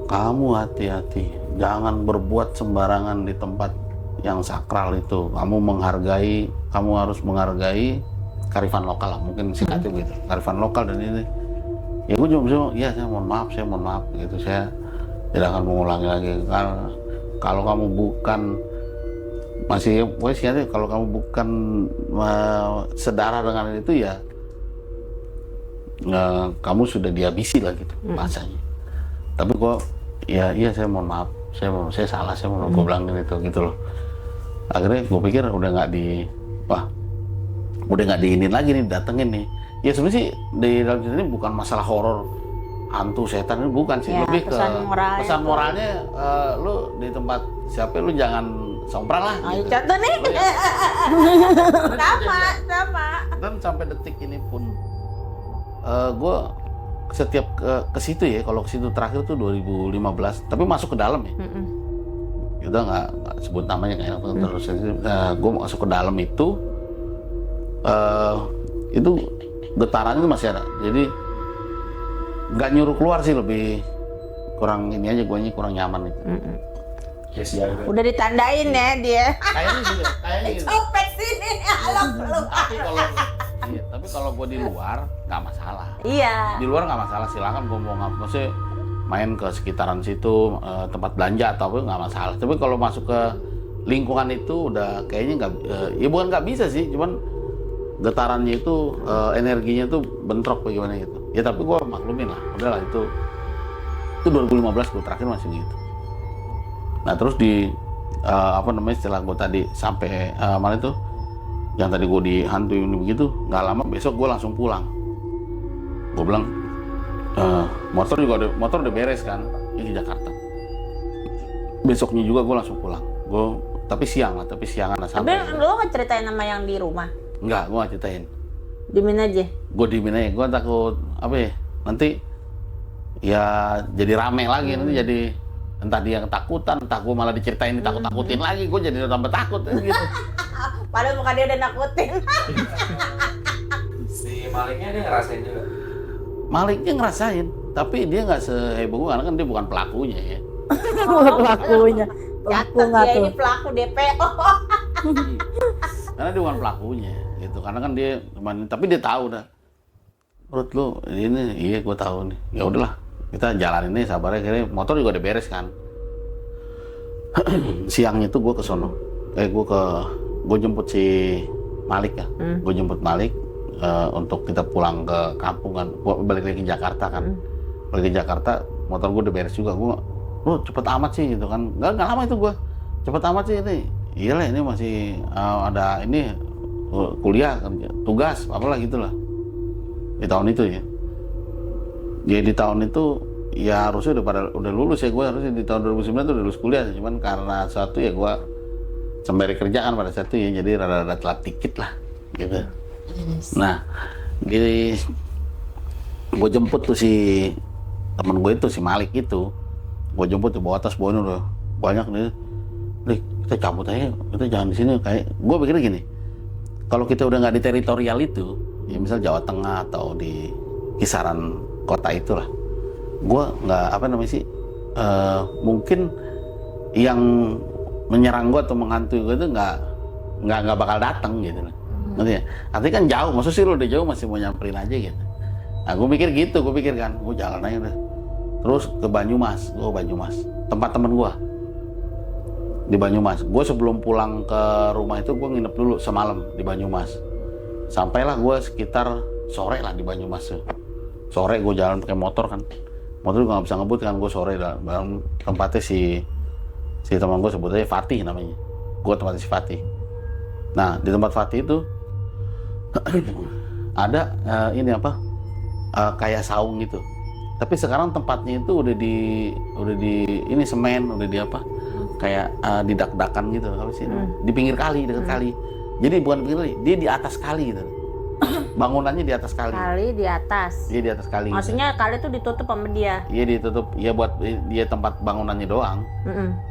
Kamu hati-hati. Jangan berbuat sembarangan di tempat yang sakral itu. Kamu harus menghargai kearifan lokal lah, mungkin singkatnya gitu, kearifan lokal dan ini. Ya gue cuma ya saya mohon maaf gitu, saya tidak akan mengulangi lagi. Kalau kamu bukan kalau kamu bukan sedara dengan itu ya kamu sudah dihabisi lah gitu bahasanya. Tapi kok iya saya mohon maaf, saya salah, gue bilang gitu loh. Akhirnya gue pikir udah nggak diinin lagi nih, datengin nih. Ya sebenarnya sih di dalam cerita ini bukan masalah horor, hantu, setan, ini bukan sih. Ya, Lebih ke pesan itu. moralnya, lu di tempat siapa lu jangan sompral lah. Ayo Gitu. contoh nih. Lu ya. Sama. Dan sampai detik ini pun, gue setiap ke situ ya, kalau ke situ terakhir tuh 2015, tapi masuk ke dalam ya. Kita nggak sebut namanya kayak apa terus. Gue masuk ke dalam itu getarannya itu masih ada, jadi nggak nyuruh keluar sih, lebih kurang ini aja, guanya kurang nyaman itu. Yes, ya. Udah ditandain ya dia. Kayaknya gitu. Copet sini, alam lu. Tapi kalau gue di luar nggak masalah. Iya. Di luar nggak masalah, silakan gue mau maksudnya main ke sekitaran situ, tempat belanja atau apa nggak masalah. Tapi kalau masuk ke lingkungan itu udah kayaknya nggak, ya bukan nggak bisa sih, cuman getarannya itu energinya tuh bentrok bagaimana gitu. Ya tapi gue maklumin lah, udahlah itu 2015 gue terakhir masih gitu. Nah terus setelah gue tadi sampai mana itu yang tadi gue dihantui begitu, nggak lama besok gue langsung pulang. Gue bilang motor udah beres kan, ini di Jakarta. Besoknya juga gue langsung pulang. Tapi siangan lah Tapi sampai. lu nggak ceritain nama yang di rumah? Enggak, gue nggak ceritain. Dimin aja. Gue diemin aja, gue takut apa ya, nanti ya jadi rame lagi, nanti jadi entah dia ketakutan, entah gue malah diceritain ditakut-takutin lagi, gue jadi tambah takut gitu. Padahal muka dia udah nakutin. Si Maliknya dia ngerasain juga. Maliknya ngerasain, tapi dia nggak seheboh gue karena kan dia bukan pelakunya ya. Pelakunya. Pelaku Catat nggak dia tuh? ini pelaku DPO. Karena dia bukan pelakunya gitu, karena kan dia cuman, tapi dia tahu dah. Menurut lu ini, iya gue tahu nih. Ya udahlah, kita jalanin nih sabarnya. Akhirnya motor juga udah beres kan. Siangnya itu gue ke sono, gue jemput si Malik ya. Gue jemput Malik untuk kita pulang ke kampung kan, balik lagi ke Jakarta kan. Balik ke Jakarta, motor gue udah beres juga. Gue, lu cepet amat sih gitu kan. Nggak lama itu gue, cepet amat sih ini. Iyalah ini masih ada ini kuliah, tugas, apalah gitulah. Di tahun itu ya. Ya di tahun itu ya harusnya udah lulus ya, gue harusnya di tahun 2009 tuh udah lulus kuliah, cuman karena satu ya gue sembari kerjaan pada saat itu ya, jadi rada-rada telat dikit lah gitu. Nah, gue jemput tuh si temen gue itu, si Malik itu, gue jemput di bawah atas bawahnya udah banyak nih. Nih, kita cabut aja, kita jangan di sini. Kayak gue pikir gini, kalau kita udah nggak di teritorial itu, ya misal Jawa Tengah atau di kisaran kota itulah, gue nggak mungkin yang menyerang gue atau menghantui gue itu nggak bakal datang gitu loh. Ngerti ya? Artinya kan jauh, maksud sih lo udah jauh masih mau nyamperin aja gitu. Nah gue mikir gitu, gue jalan aja deh. Terus ke Banyumas, tempat temen gue di Banyumas. Gue sebelum pulang ke rumah itu gue nginep dulu semalam di Banyumas. Sampailah gue sekitar sore lah di Banyumas tuh. Sore gue jalan pakai motor kan. Motor gue nggak bisa ngebut kan, gue sore dalam tempatnya si teman gue, sebut aja Fatih namanya. Gue tempatnya si Fatih. Nah di tempat Fatih itu ada kayak saung gitu. Tapi sekarang tempatnya itu udah di ini semen, udah di apa? Kayak didak-dakan gitu, apa sih? Di pinggir kali, dekat kali. Jadi bukan pinggir kali, dia di atas kali gitu. Bangunannya di atas kali. Kali di atas. Iya di atas kali. Maksudnya kali itu ditutup sama dia. Iya ditutup, ya buat dia tempat bangunannya doang.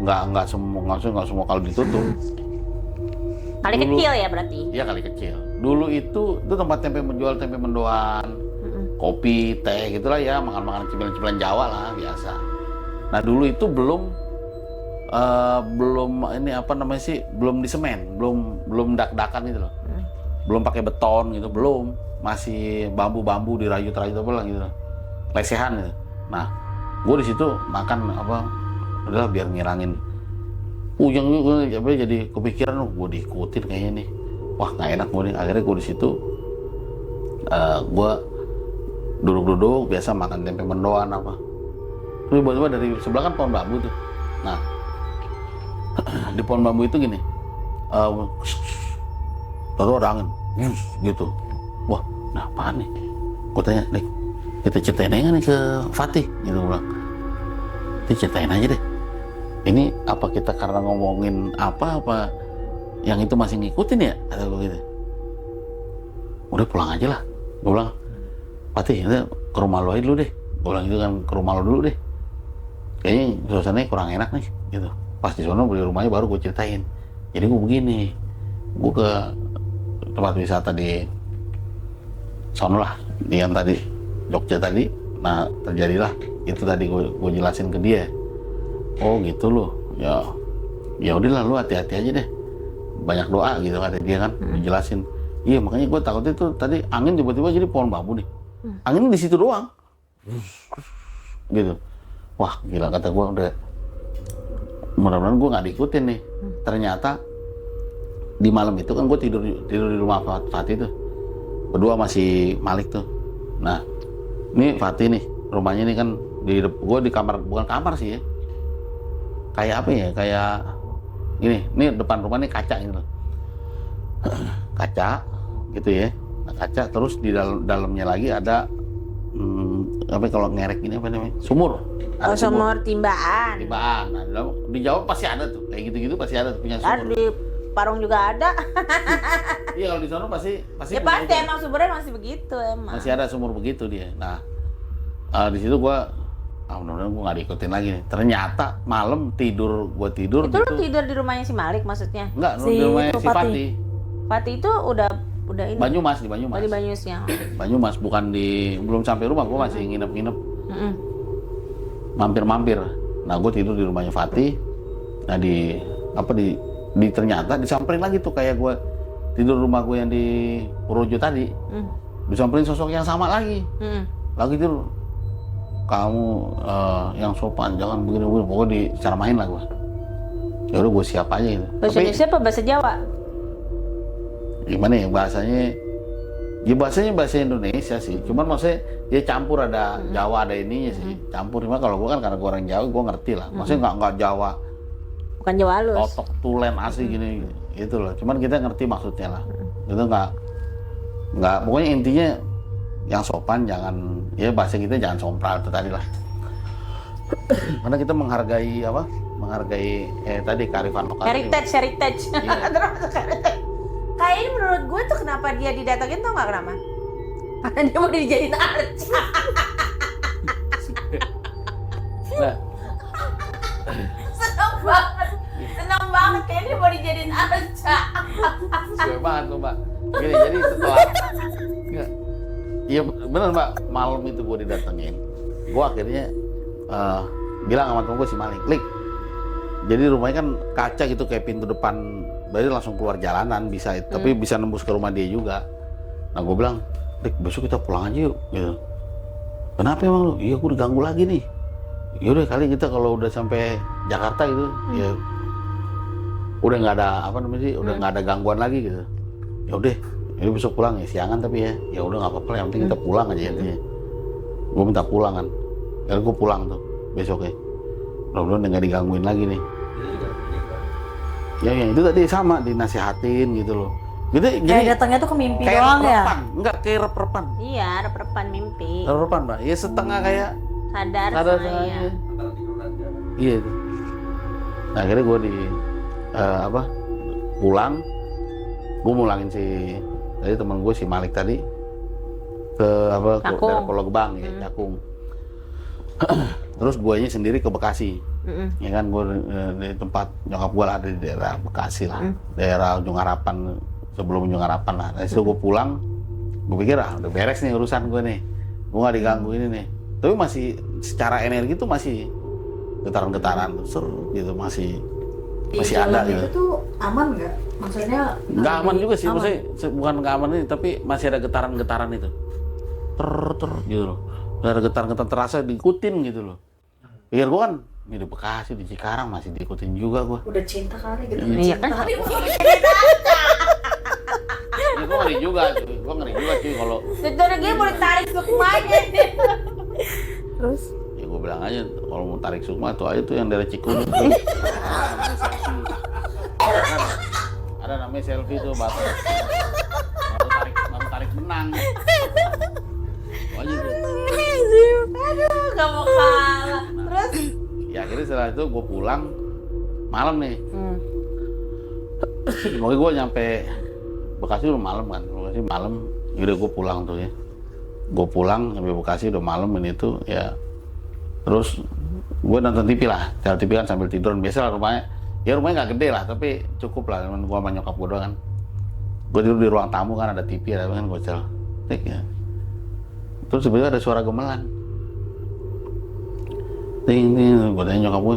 Nggak semua kali ditutup. Kali Dulu, kecil ya berarti. Iya kali kecil. Dulu itu tempat menjual tempe mendoan, kopi, teh gitulah ya, makan cemilan-cemilan Jawa lah biasa. Nah dulu itu belum belum di semen, belum dak-dakan gitu loh. Belum pakai beton gitu, belum, masih bambu dirayut-rayut apa lah gitu, lesehan gitu. Nah, gue di situ makan udahlah biar ngirangin puyeng gue, jadi kepikiran gue diikutin kayaknya nih, wah nggak enak gue nih. Akhirnya gue di situ gue duduk biasa makan tempe mendoan apa. Terus tiba-tiba dari sebelah kan pohon bambu tuh. Nah, di pohon bambu itu gini, lalu ada angin, gitu. Wah, nah apaan nih? Gue tanya, Dik, kita ceritain aja nih ke Fatih, gitu bilang. Kita ceritain aja deh. Ini apa kita karena ngomongin apa yang itu masih ngikutin ya? Atau gue gitu. Udah pulang aja lah. Gue bilang, Fatih, kita ke rumah lo aja dulu deh. Gue bilang gitu kan, ke rumah lo dulu deh. Kayaknya suasananya kurang enak nih, gitu. Pas di sana beli rumahnya baru gue ceritain. Jadi gue begini, gue ke tempat wisata di sono lah, yang tadi Jogja tadi. Nah terjadilah itu tadi gue jelasin ke dia. Oh gitu loh, ya udahlah lu hati-hati aja deh, banyak doa gitu kata dia kan. Dijelasin, iya makanya gue takutnya tuh tadi angin tiba-tiba jadi pohon bambu nih, anginnya di situ doang, gitu. Wah gila kata gue, udah mudah-mudahan gue nggak diikutin nih. Ternyata di malam itu kan gue tidur di rumah Fatih tuh, berdua masih Malik tuh. Nah ini Fatih nih, rumahnya nih kan gue di kamar, bukan kamar sih ya, kayak apa ya, kayak ini depan rumah nih kaca gitu loh. Kaca gitu ya, kaca. Terus di dalamnya lagi ada kalau ngerek ini apa namanya, sumur. Ada sumur timbaan. Nah di Jawa pasti ada tuh kayak gitu pasti ada tuh, punya sumur. Di Parung juga ada. Iya kalau di sana pasti ya pasti emang sumbernya masih begitu emang. Masih ada sumur begitu dia. Nah di situ gua mudah-mudahan gue nggak diikutin lagi nih. Ternyata malam tidur itu gitu. Lu tidur di rumahnya si Malik maksudnya? Enggak, di rumahnya si Fatih. Fatih itu udah udah ini. Banyumas, di Oh, Banyumas. di Banyumas ya. Banyumas, bukan belum sampai rumah, gue masih nginep-nginep, Mm-mm. mampir-mampir. Nah, gue tidur di rumahnya Fatih. Nah, di ternyata disamperin lagi tuh kayak gue tidur rumah gue yang di Purworejo tadi. Disamperin sosok yang sama lagi. Lagi tidur. Kamu yang sopan, jangan begini-begini. Pokoknya diceramain lah gue. Ya udah gue siap aja gitu. Bahasa Indonesia apa bahasa Jawa? Gimana ya bahasanya? Ya bahasanya bahasa Indonesia sih. Cuman maksudnya dia campur ada Jawa ada ininya sih. Campur. Cuma kalau gue kan karena gue orang Jawa, gue ngerti lah. Maksudnya nggak Jawa. Bukan Jawa halus. Totok tulen asli gini gitu loh. Cuman kita ngerti maksudnya lah. Itu nggak pokoknya intinya yang sopan jangan ya bahasa kita jangan sompral itu tadi lah. Karena kita menghargai apa? Menghargai tadi kearifan lokal. Heritage. Iya. Termasuk heritage. Kayak ini menurut gue tuh kenapa dia didatengin tau nggak kenapa? Karena dia mau dijadiin arca. Nah, Seneng banget kayak dia mau dijadiin arca. sesuai banget tuh Mbak. Gini, jadi setelah iya bener Mbak, malam itu gue didatengin. Gue akhirnya bilang sama temen gue si Malik, Lik, jadi rumahnya kan kaca gitu kayak pintu depan, berarti langsung keluar jalanan bisa, tapi bisa nembus ke rumah dia juga. Nah gue bilang, Lik besok kita pulang aja yuk. Gitu. Kenapa emang lu? Iya gue diganggu lagi nih. Yaudah kali kita kalau udah sampai Jakarta gitu, ya udah nggak ada apa namanya sih, udah nggak ada gangguan lagi gitu. Ya udah, ini besok pulang ya siangan tapi ya udah nggak apa-apa, yang penting kita pulang aja intinya. Gue minta pulang kan, ya gue pulang tuh besoknya. Mudah-mudahan nggak digangguin lagi nih. Ya itu tadi sama dinasihatin gitu loh. Gitu, Kayak datangnya tuh ke mimpi doang ya? Enggak kayak rep-repan. Iya, ada perpan mimpi. Rep-repan Mbak, ya setengah kayak Sadar sadar saya. aja. Iya itu. Nah akhirnya gue pulang, gue mulangin tadi teman gue si Malik tadi ke Cakung. daerah Pulau Gebang ya, Cakung. Terus guanya sendiri ke Bekasi. Ya kan gue di tempat nyokap gue ada di daerah Bekasi lah, daerah Ujung Harapan, sebelum Ujung Harapan lah. Dari situ gue pulang, gue pikir udah beres nih urusan gue nih, gue nggak diganggu ini nih. Tapi masih secara energi tuh masih getaran-getaran, seru gitu masih ada Itu gitu. tuh aman nggak? Maksudnya Nggak aman juga sih, aman. maksudnya bukan nggak aman ini, tapi masih ada getaran-getaran itu, ter gitu loh. Ada getaran-getaran terasa diikutin gitu loh. Pikir gue kan, ini di Bekasi, di Cikarang masih diikutin juga gue. Udah cinta kali gitu. Iya kan? Ya, gue ngeri juga cuy kalau Sebenarnya dia mau ditarik sukmanya. Terus ya gue bilang aja kalau mau tarik sukma tuh aja tuh yang dari Cikun. Ada namanya selfie tuh baru tarik benang. Aja tuh. Aduh, gak mau kalah. Terus? Ya akhirnya setelah itu gue pulang malam nih. Pokoknya gue nyampe Bekasi udah malam kan, Bekasi malam. Udah gue pulang tuh ya. Gue pulang sampai Bekasi udah malam ini tuh ya. Terus gue nonton TV lah, TV kan sambil tiduran. Biasa lah rumahnya nggak gede lah, tapi cukup lah. Gue sama nyokap gue doang kan. Gue tidur di ruang tamu kan ada TV, ada kan gue cek ya. Terus tiba-tiba ada suara gemelan. Ting, gue tanya nyokap gue,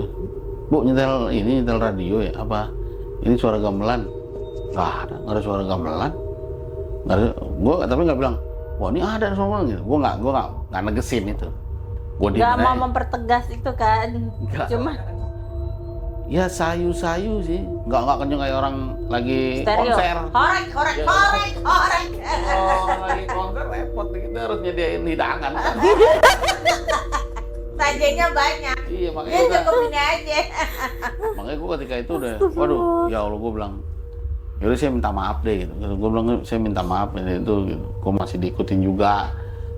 Bu nyetel radio ya? Apa? Ini suara gamelan? Nggak ada suara gamelan. Nggak ada. Gue tapi nggak bilang, wah ini ada suara gamelan gitu. Gue nggak negesin itu. Gue Gak mau mempertegas itu kan. Nggak. Cuma ya sayu-sayu sih, nggak kenceng kayak orang lagi stereo. konser. Horek. Oh, lagi konser repot, kita harus nyediain hidangan. Sajiannya banyak. Iya makanya Dia gua- cukup ini aja. makanya gue ketika itu udah, waduh, ya Allah gue bilang, yaudah saya minta maaf deh gitu. Gue bilang saya minta maaf itu, gitu. Gue masih diikutin juga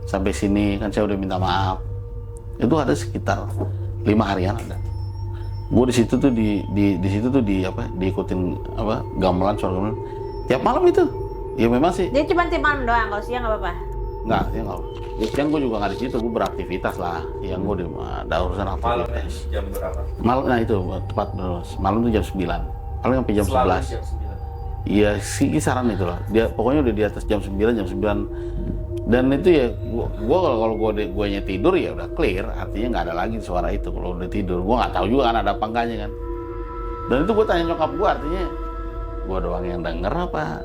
sampai sini kan saya udah minta maaf. Itu ada sekitar 5 harian ada. Gue di situ tuh di situ tuh diikutin gamelan suara gamelan tiap malam itu. Ya memang sih. Dia cuma tiap malam doang, kalau siang nggak apa-apa. Nggak, ya nggak. Ya, siang gue juga nggak di situ, gue beraktivitas lah. Yang gue ada urusan Malam aktivitas. jam berapa? Malam, nah itu tepat malam tuh jam 9. Paling sampai jam Selalu 11. jam 9. Iya sih kisaran itu lah. Dia pokoknya udah di atas jam 9 jam 9. Dan itu ya gua kalau guanya tidur ya udah clear, artinya nggak ada lagi suara itu kalau udah tidur. Gua nggak tahu juga kan ada apa enggaknya kan. Dan itu gua tanya nyokap gua, artinya gua doang yang denger apa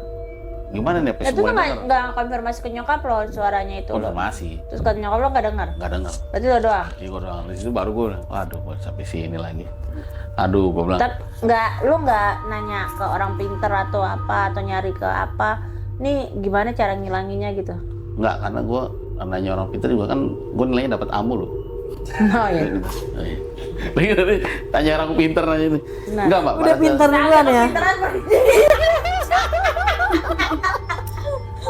gimana nih? Itu tuh nggak konfirmasi ke nyokap lo suaranya itu lo. Konfirmasi. Terus ke nyokap lo nggak dengar? Nggak denger. Berarti lo doang? Iya gua doang. Di situ baru gua, waduh gua sampai sini lagi. Aduh, gua bilang. Tapi lo nggak nanya ke orang pinter atau apa atau nyari ke apa? Nih gimana cara ngilanginnya gitu? Enggak, karena gue nanya orang pintar juga kan, gue nilainya dapat amu loh. Oh iya. Lagi tadi tanya orang pintar nanya ini. Nah, enggak mbak. Udah pintar duluan ya. Pinteran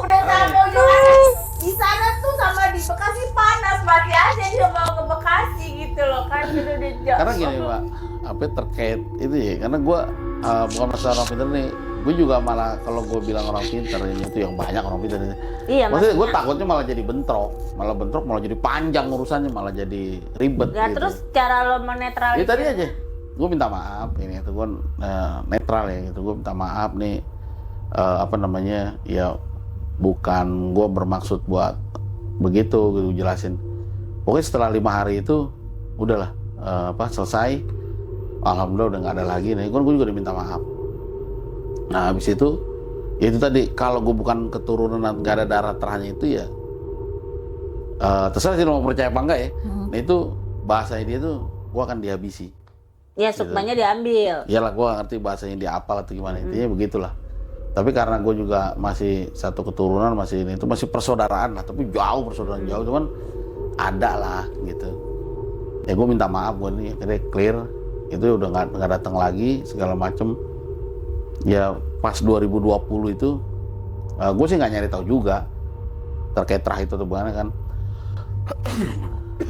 udah tahu jelas di sana tuh sama di Bekasi panas, mati aja dia mau ke Bekasi gitu loh kan udah jauh. Karena gini mbak, apa terkait itu ya, karena gue bukan masalah orang pintar nih. Gue juga malah kalau gue bilang orang pintar ini itu yang banyak orang pintar ini. Iya, maksudnya gue takutnya malah jadi bentrok, malah jadi panjang urusannya, malah jadi ribet. Ya gitu. terus cara lo menetralisir? Ya tadi aja, gue minta maaf ini itu gue netral ya gitu, gue minta maaf nih ya bukan gue bermaksud buat begitu gitu jelasin. Pokoknya setelah 5 hari itu udahlah selesai, alhamdulillah udah nggak ada lagi nih, gue juga udah minta maaf. Nah habis itu ya itu tadi, kalau gue bukan keturunan nggak ada darah terahnya itu ya terserah sih lo mau percaya apa enggak ya. Nah itu bahasanya dia tuh gue akan dihabisi. Ya sukmanya diambil. Iyalah gue ngerti bahasanya dia apal atau gimana, intinya begitulah. Tapi karena gue juga masih satu keturunan, masih ini itu masih persaudaraan lah, tapi jauh persaudaraan jauh, cuman ada lah gitu. Ya gue minta maaf, gue nih akhirnya clear, itu udah nggak datang lagi segala macem. Ya pas 2020 itu gue sih nggak nyari tahu juga terkait terah itu atau gimana kan.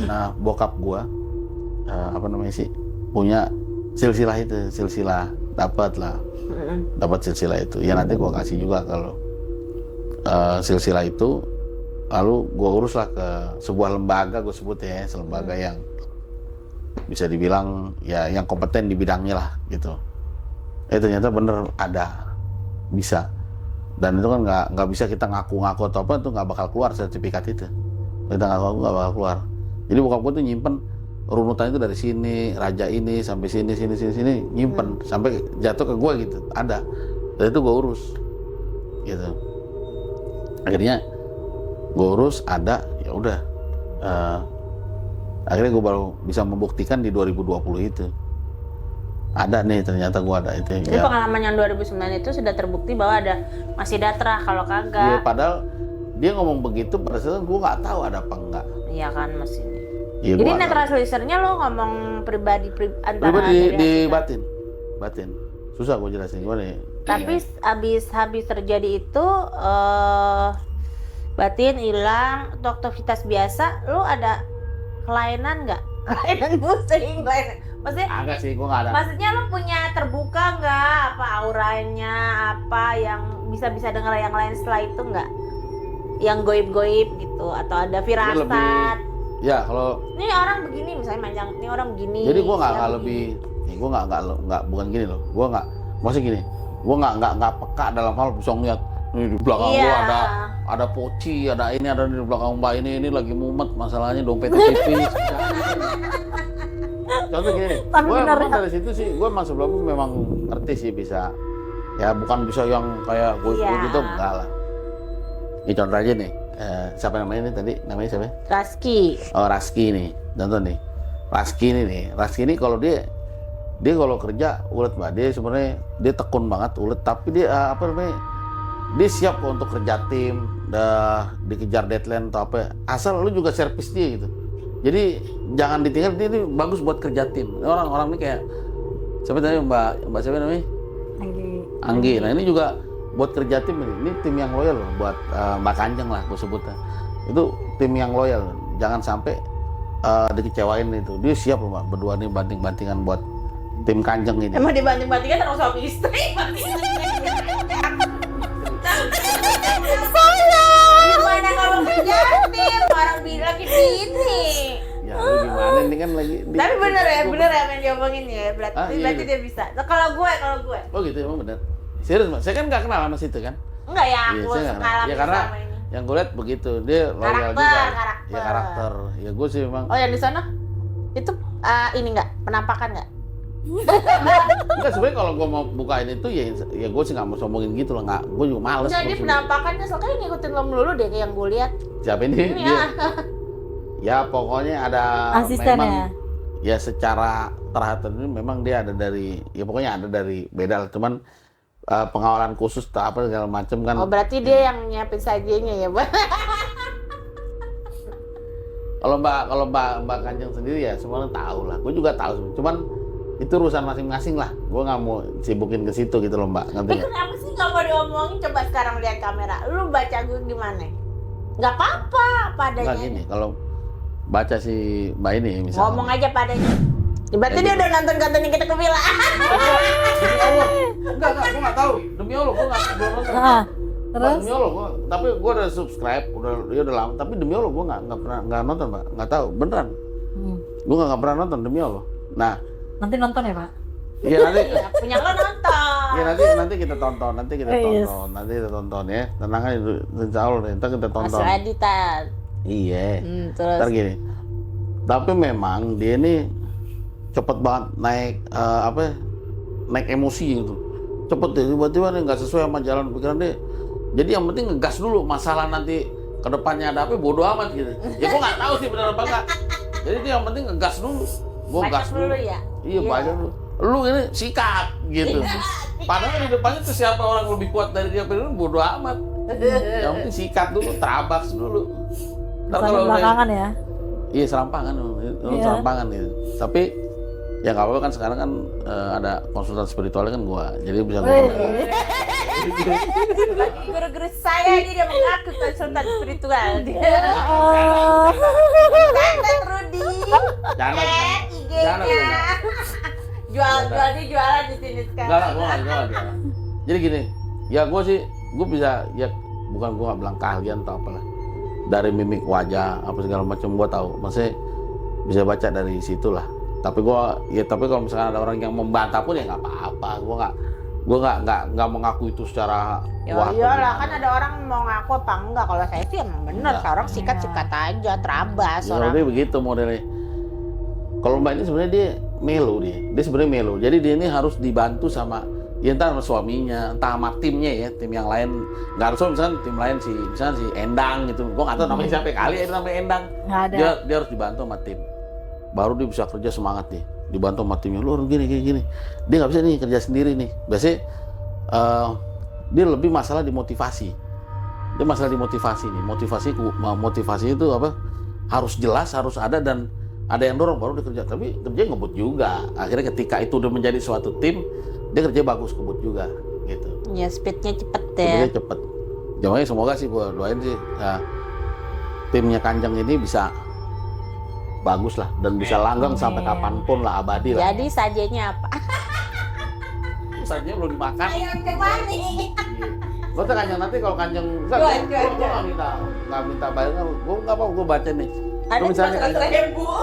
Nah bokap gue punya silsilah dapat silsilah itu ya, nanti gue kasih juga kalau silsilah itu, lalu gue urus lah ke sebuah lembaga, gue sebut ya lembaga yang bisa dibilang ya yang kompeten di bidangnya lah gitu. Ternyata bener ada, bisa. Dan itu kan nggak bisa kita ngaku-ngaku atau apa, itu nggak bakal keluar sertifikat itu. Kita ngaku-ngaku nggak bakal keluar. Jadi bokap gue tuh nyimpen runutan itu dari sini, raja ini sampai sini nyimpen sampai jatuh ke gue gitu, ada. Dan itu gue urus, gitu. Akhirnya gue urus, ada, ya udah. Akhirnya gue baru bisa membuktikan di 2020 itu. Ada nih, ternyata gue ada itu. Jadi pengalaman yang 2009 itu sudah terbukti bahwa ada masih datrah, kalau kagak. Iya, padahal dia ngomong begitu pada saat gue nggak tahu ada apa enggak. Iya kan masih. Ya, jadi netralisernya lo ngomong pribadi antara pribadi di batin. Susah gue jelasin gimana ya. Tapi habis terjadi itu batin hilang, untuk aktivitas biasa lo ada kelainan nggak? Kelainan pusing, kelainan. Maksudnya agak sih, gue nggak ada. Maksudnya lo punya terbuka nggak apa auranya, apa yang bisa dengar yang lain setelah itu nggak? Yang goib-goib gitu, atau ada firasat? Ya kalau ini orang begini misalnya manjang, ini orang begini. Jadi gue nggak lebih, gue nggak bukan gini loh. Gue nggak, maksudnya gini, gue nggak peka dalam hal bisa ngeliat nih di belakang gue ada poci, ada ini, ada di belakang mbak ini lagi mumet masalahnya dompetnya tipis. Contoh gini, gue memang dari situ sih, gue emang sebelumnya memang ngerti sih bisa, ya bukan bisa yang kayak gue gitu, enggak lah. Ini contoh aja nih, siapa namanya ini tadi, namanya siapa? Raski. Oh Raski nih, contoh nih, Raski ini kalau dia kalau kerja ulet mbak, dia sebenarnya dia tekun banget ulet, tapi dia dia siap kok untuk kerja tim, dikejar deadline atau apa, asal lu juga servis dia gitu. Jadi jangan ditinggal, ini bagus buat kerja tim. Orang-orang ini kayak siapa tadi mbak siapa namanya? Anggi. Nah ini juga buat kerja tim ini tim yang loyal loh, buat Mbak Kanjeng lah gue sebutnya. Itu tim yang loyal, jangan sampai dikecewain itu. Dia siap loh mbak, berdua nih banting-bantingan buat tim Kanjeng ini. Emang dibanting-bantingkan terus suami istri? Gimana kalau kerja tim, orang bilang gini. Ya lu gimana, ini kan lagi Tapi bener ya yang diomongin ya, berarti dia bisa. Nah, kalau gue oh gitu emang bener. Serius, Mbak. Saya kan nggak kenal sama situ kan. Enggak ya, Iya, aku saya nggak kenal. mengalami Ya karena selama ini. yang gue lihat begitu, dia loyal Karakter, juga. karakter. Ya karakter. Ya gue sih memang. Oh yang di sana itu ini nggak penampakan nggak? Enggak, sebenarnya kalau gue mau bukain itu ya gue sih nggak mau sombongin gitu loh, nggak. Gue juga males. Jadi maksudnya. penampakannya soalnya ngikutin lo melulu deh kayak yang gue lihat. Siapa ini? Ini Dia. ya. Ya pokoknya ada Asisten memang ya? ya secara teratur ini memang dia ada dari ya pokoknya ada dari beda lah, cuman pengawalan khusus tak apa segala macam kan. Oh berarti dia yang nyiapin sajiannya ya, Bang? Kalau Mbak Kanjeng sendiri ya semuanya tahu lah. Gue juga tahu, cuman itu urusan masing-masing lah. Gue nggak mau sibukin ke situ gitu loh Mbak. Ngerti nggak? Kenapa sih nggak mau diomongin? Coba sekarang lihat kamera. Lu baca gue gimana? Nggak apa-apa padanya. Nggak gini, kalau baca si Mbak ini misalnya. Ngomong aja padanya. Berarti dia udah nonton kontennya kita ke Villa. Demi Allah. Enggak, gue nggak tahu. Demi Allah, gue belum nonton. Ah, terus? Demi Allah, tapi gue udah subscribe, udah lama. Tapi demi Allah, gue nggak nonton, Mbak. Nggak tahu, beneran. Gue nggak pernah nonton demi Allah. Nah, Nanti nonton ya Pak? iya nanti, Iya, punya lo nonton. ya nanti kita tonton, nanti kita tonton ya. Tenang aja, insya Allah deh, ntar kita Mas tonton. Radi Tat. Iya. Terus. Ntar gini. Tapi memang dia ini cepet banget naik naik emosi gitu. Cepet deh, tiba-tiba nih nggak sesuai sama jalan pikiran dia. Jadi yang penting ngegas dulu, masalah nanti kedepannya ada apa bodo amat gitu. Ya gua nggak tahu sih benar apa enggak. Jadi itu yang penting ngegas dulu. Gua Banyak gas dulu ya? Iya, banyak dulu. Lu ini sikat gitu. Padahal di depannya tuh siapa orang lebih kuat dari dia, padahal bodo amat. Yang penting sikat dulu, terabaks dulu. Ntar Sambil kalau udah- belakangan ya? Iya serampangan, Iya. serampangan gitu. Tapi ya nggak apa-apa kan sekarang kan ada konsultan spiritualnya kan gua, jadi bisa gua. Guru-guru saya dia mengaku konsultan spiritual. Oh. Tante Rudi. Jangan, IG-nya. jangan. Jual dia jualan di sini sekarang. Enggak lah, gua nggak jualan. Jadi gini, ya gua sih, gua bisa ya bukan gua nggak bilang keahlian atau apalah. Dari mimik wajah apa segala macam gua tahu, maksudnya bisa baca dari situlah. Tapi kalau misalkan ada orang yang membantah pun ya nggak apa-apa, gua nggak mengaku itu secara Ya wah, iyalah atau kan ada orang mau ngaku apa enggak. Kalau saya sih emang bener, Enggak. seorang sikat-sikat aja, terabas ya, orang. dia begitu modelnya. Kalau Mbak ini sebenarnya dia melo dia sebenarnya melo. Jadi dia ini harus dibantu sama ya entah sama suaminya, entah sama timnya ya, tim yang lain. Nggak harus misalnya tim lain misalnya si Endang gitu. Gua nggak tahu namanya siapa kali ya namanya Endang. Nggak ada. Dia harus dibantu sama tim. Baru dia bisa kerja semangat nih. Dibantu sama timnya. Lu harus gini. Dia nggak bisa nih kerja sendiri nih. Biasanya dia lebih masalah dimotivasi. Dia masalah dimotivasi nih. Motivasi itu apa? Harus jelas, harus ada dan ada yang dorong baru dia kerja. Tapi kerja ngebut juga. Akhirnya ketika itu udah menjadi suatu tim, dia kerja bagus kebut juga gitu. Ya speednya cepet ya. Sebenarnya cepet. Jamanya semoga sih gua doain sih timnya Kanjeng ini bisa bagus lah dan bisa langgeng sampai kapanpun lah, abadi lah. Jadi sajiannya apa? Sajinya belum dimakan. Ayam cemani. Gua tuh Kanjeng nanti kalau Kanjeng Jual. nggak minta bayar, gua nggak apa, gua baca nih. Ada Lu misalnya Kanjeng, Kanjeng. gua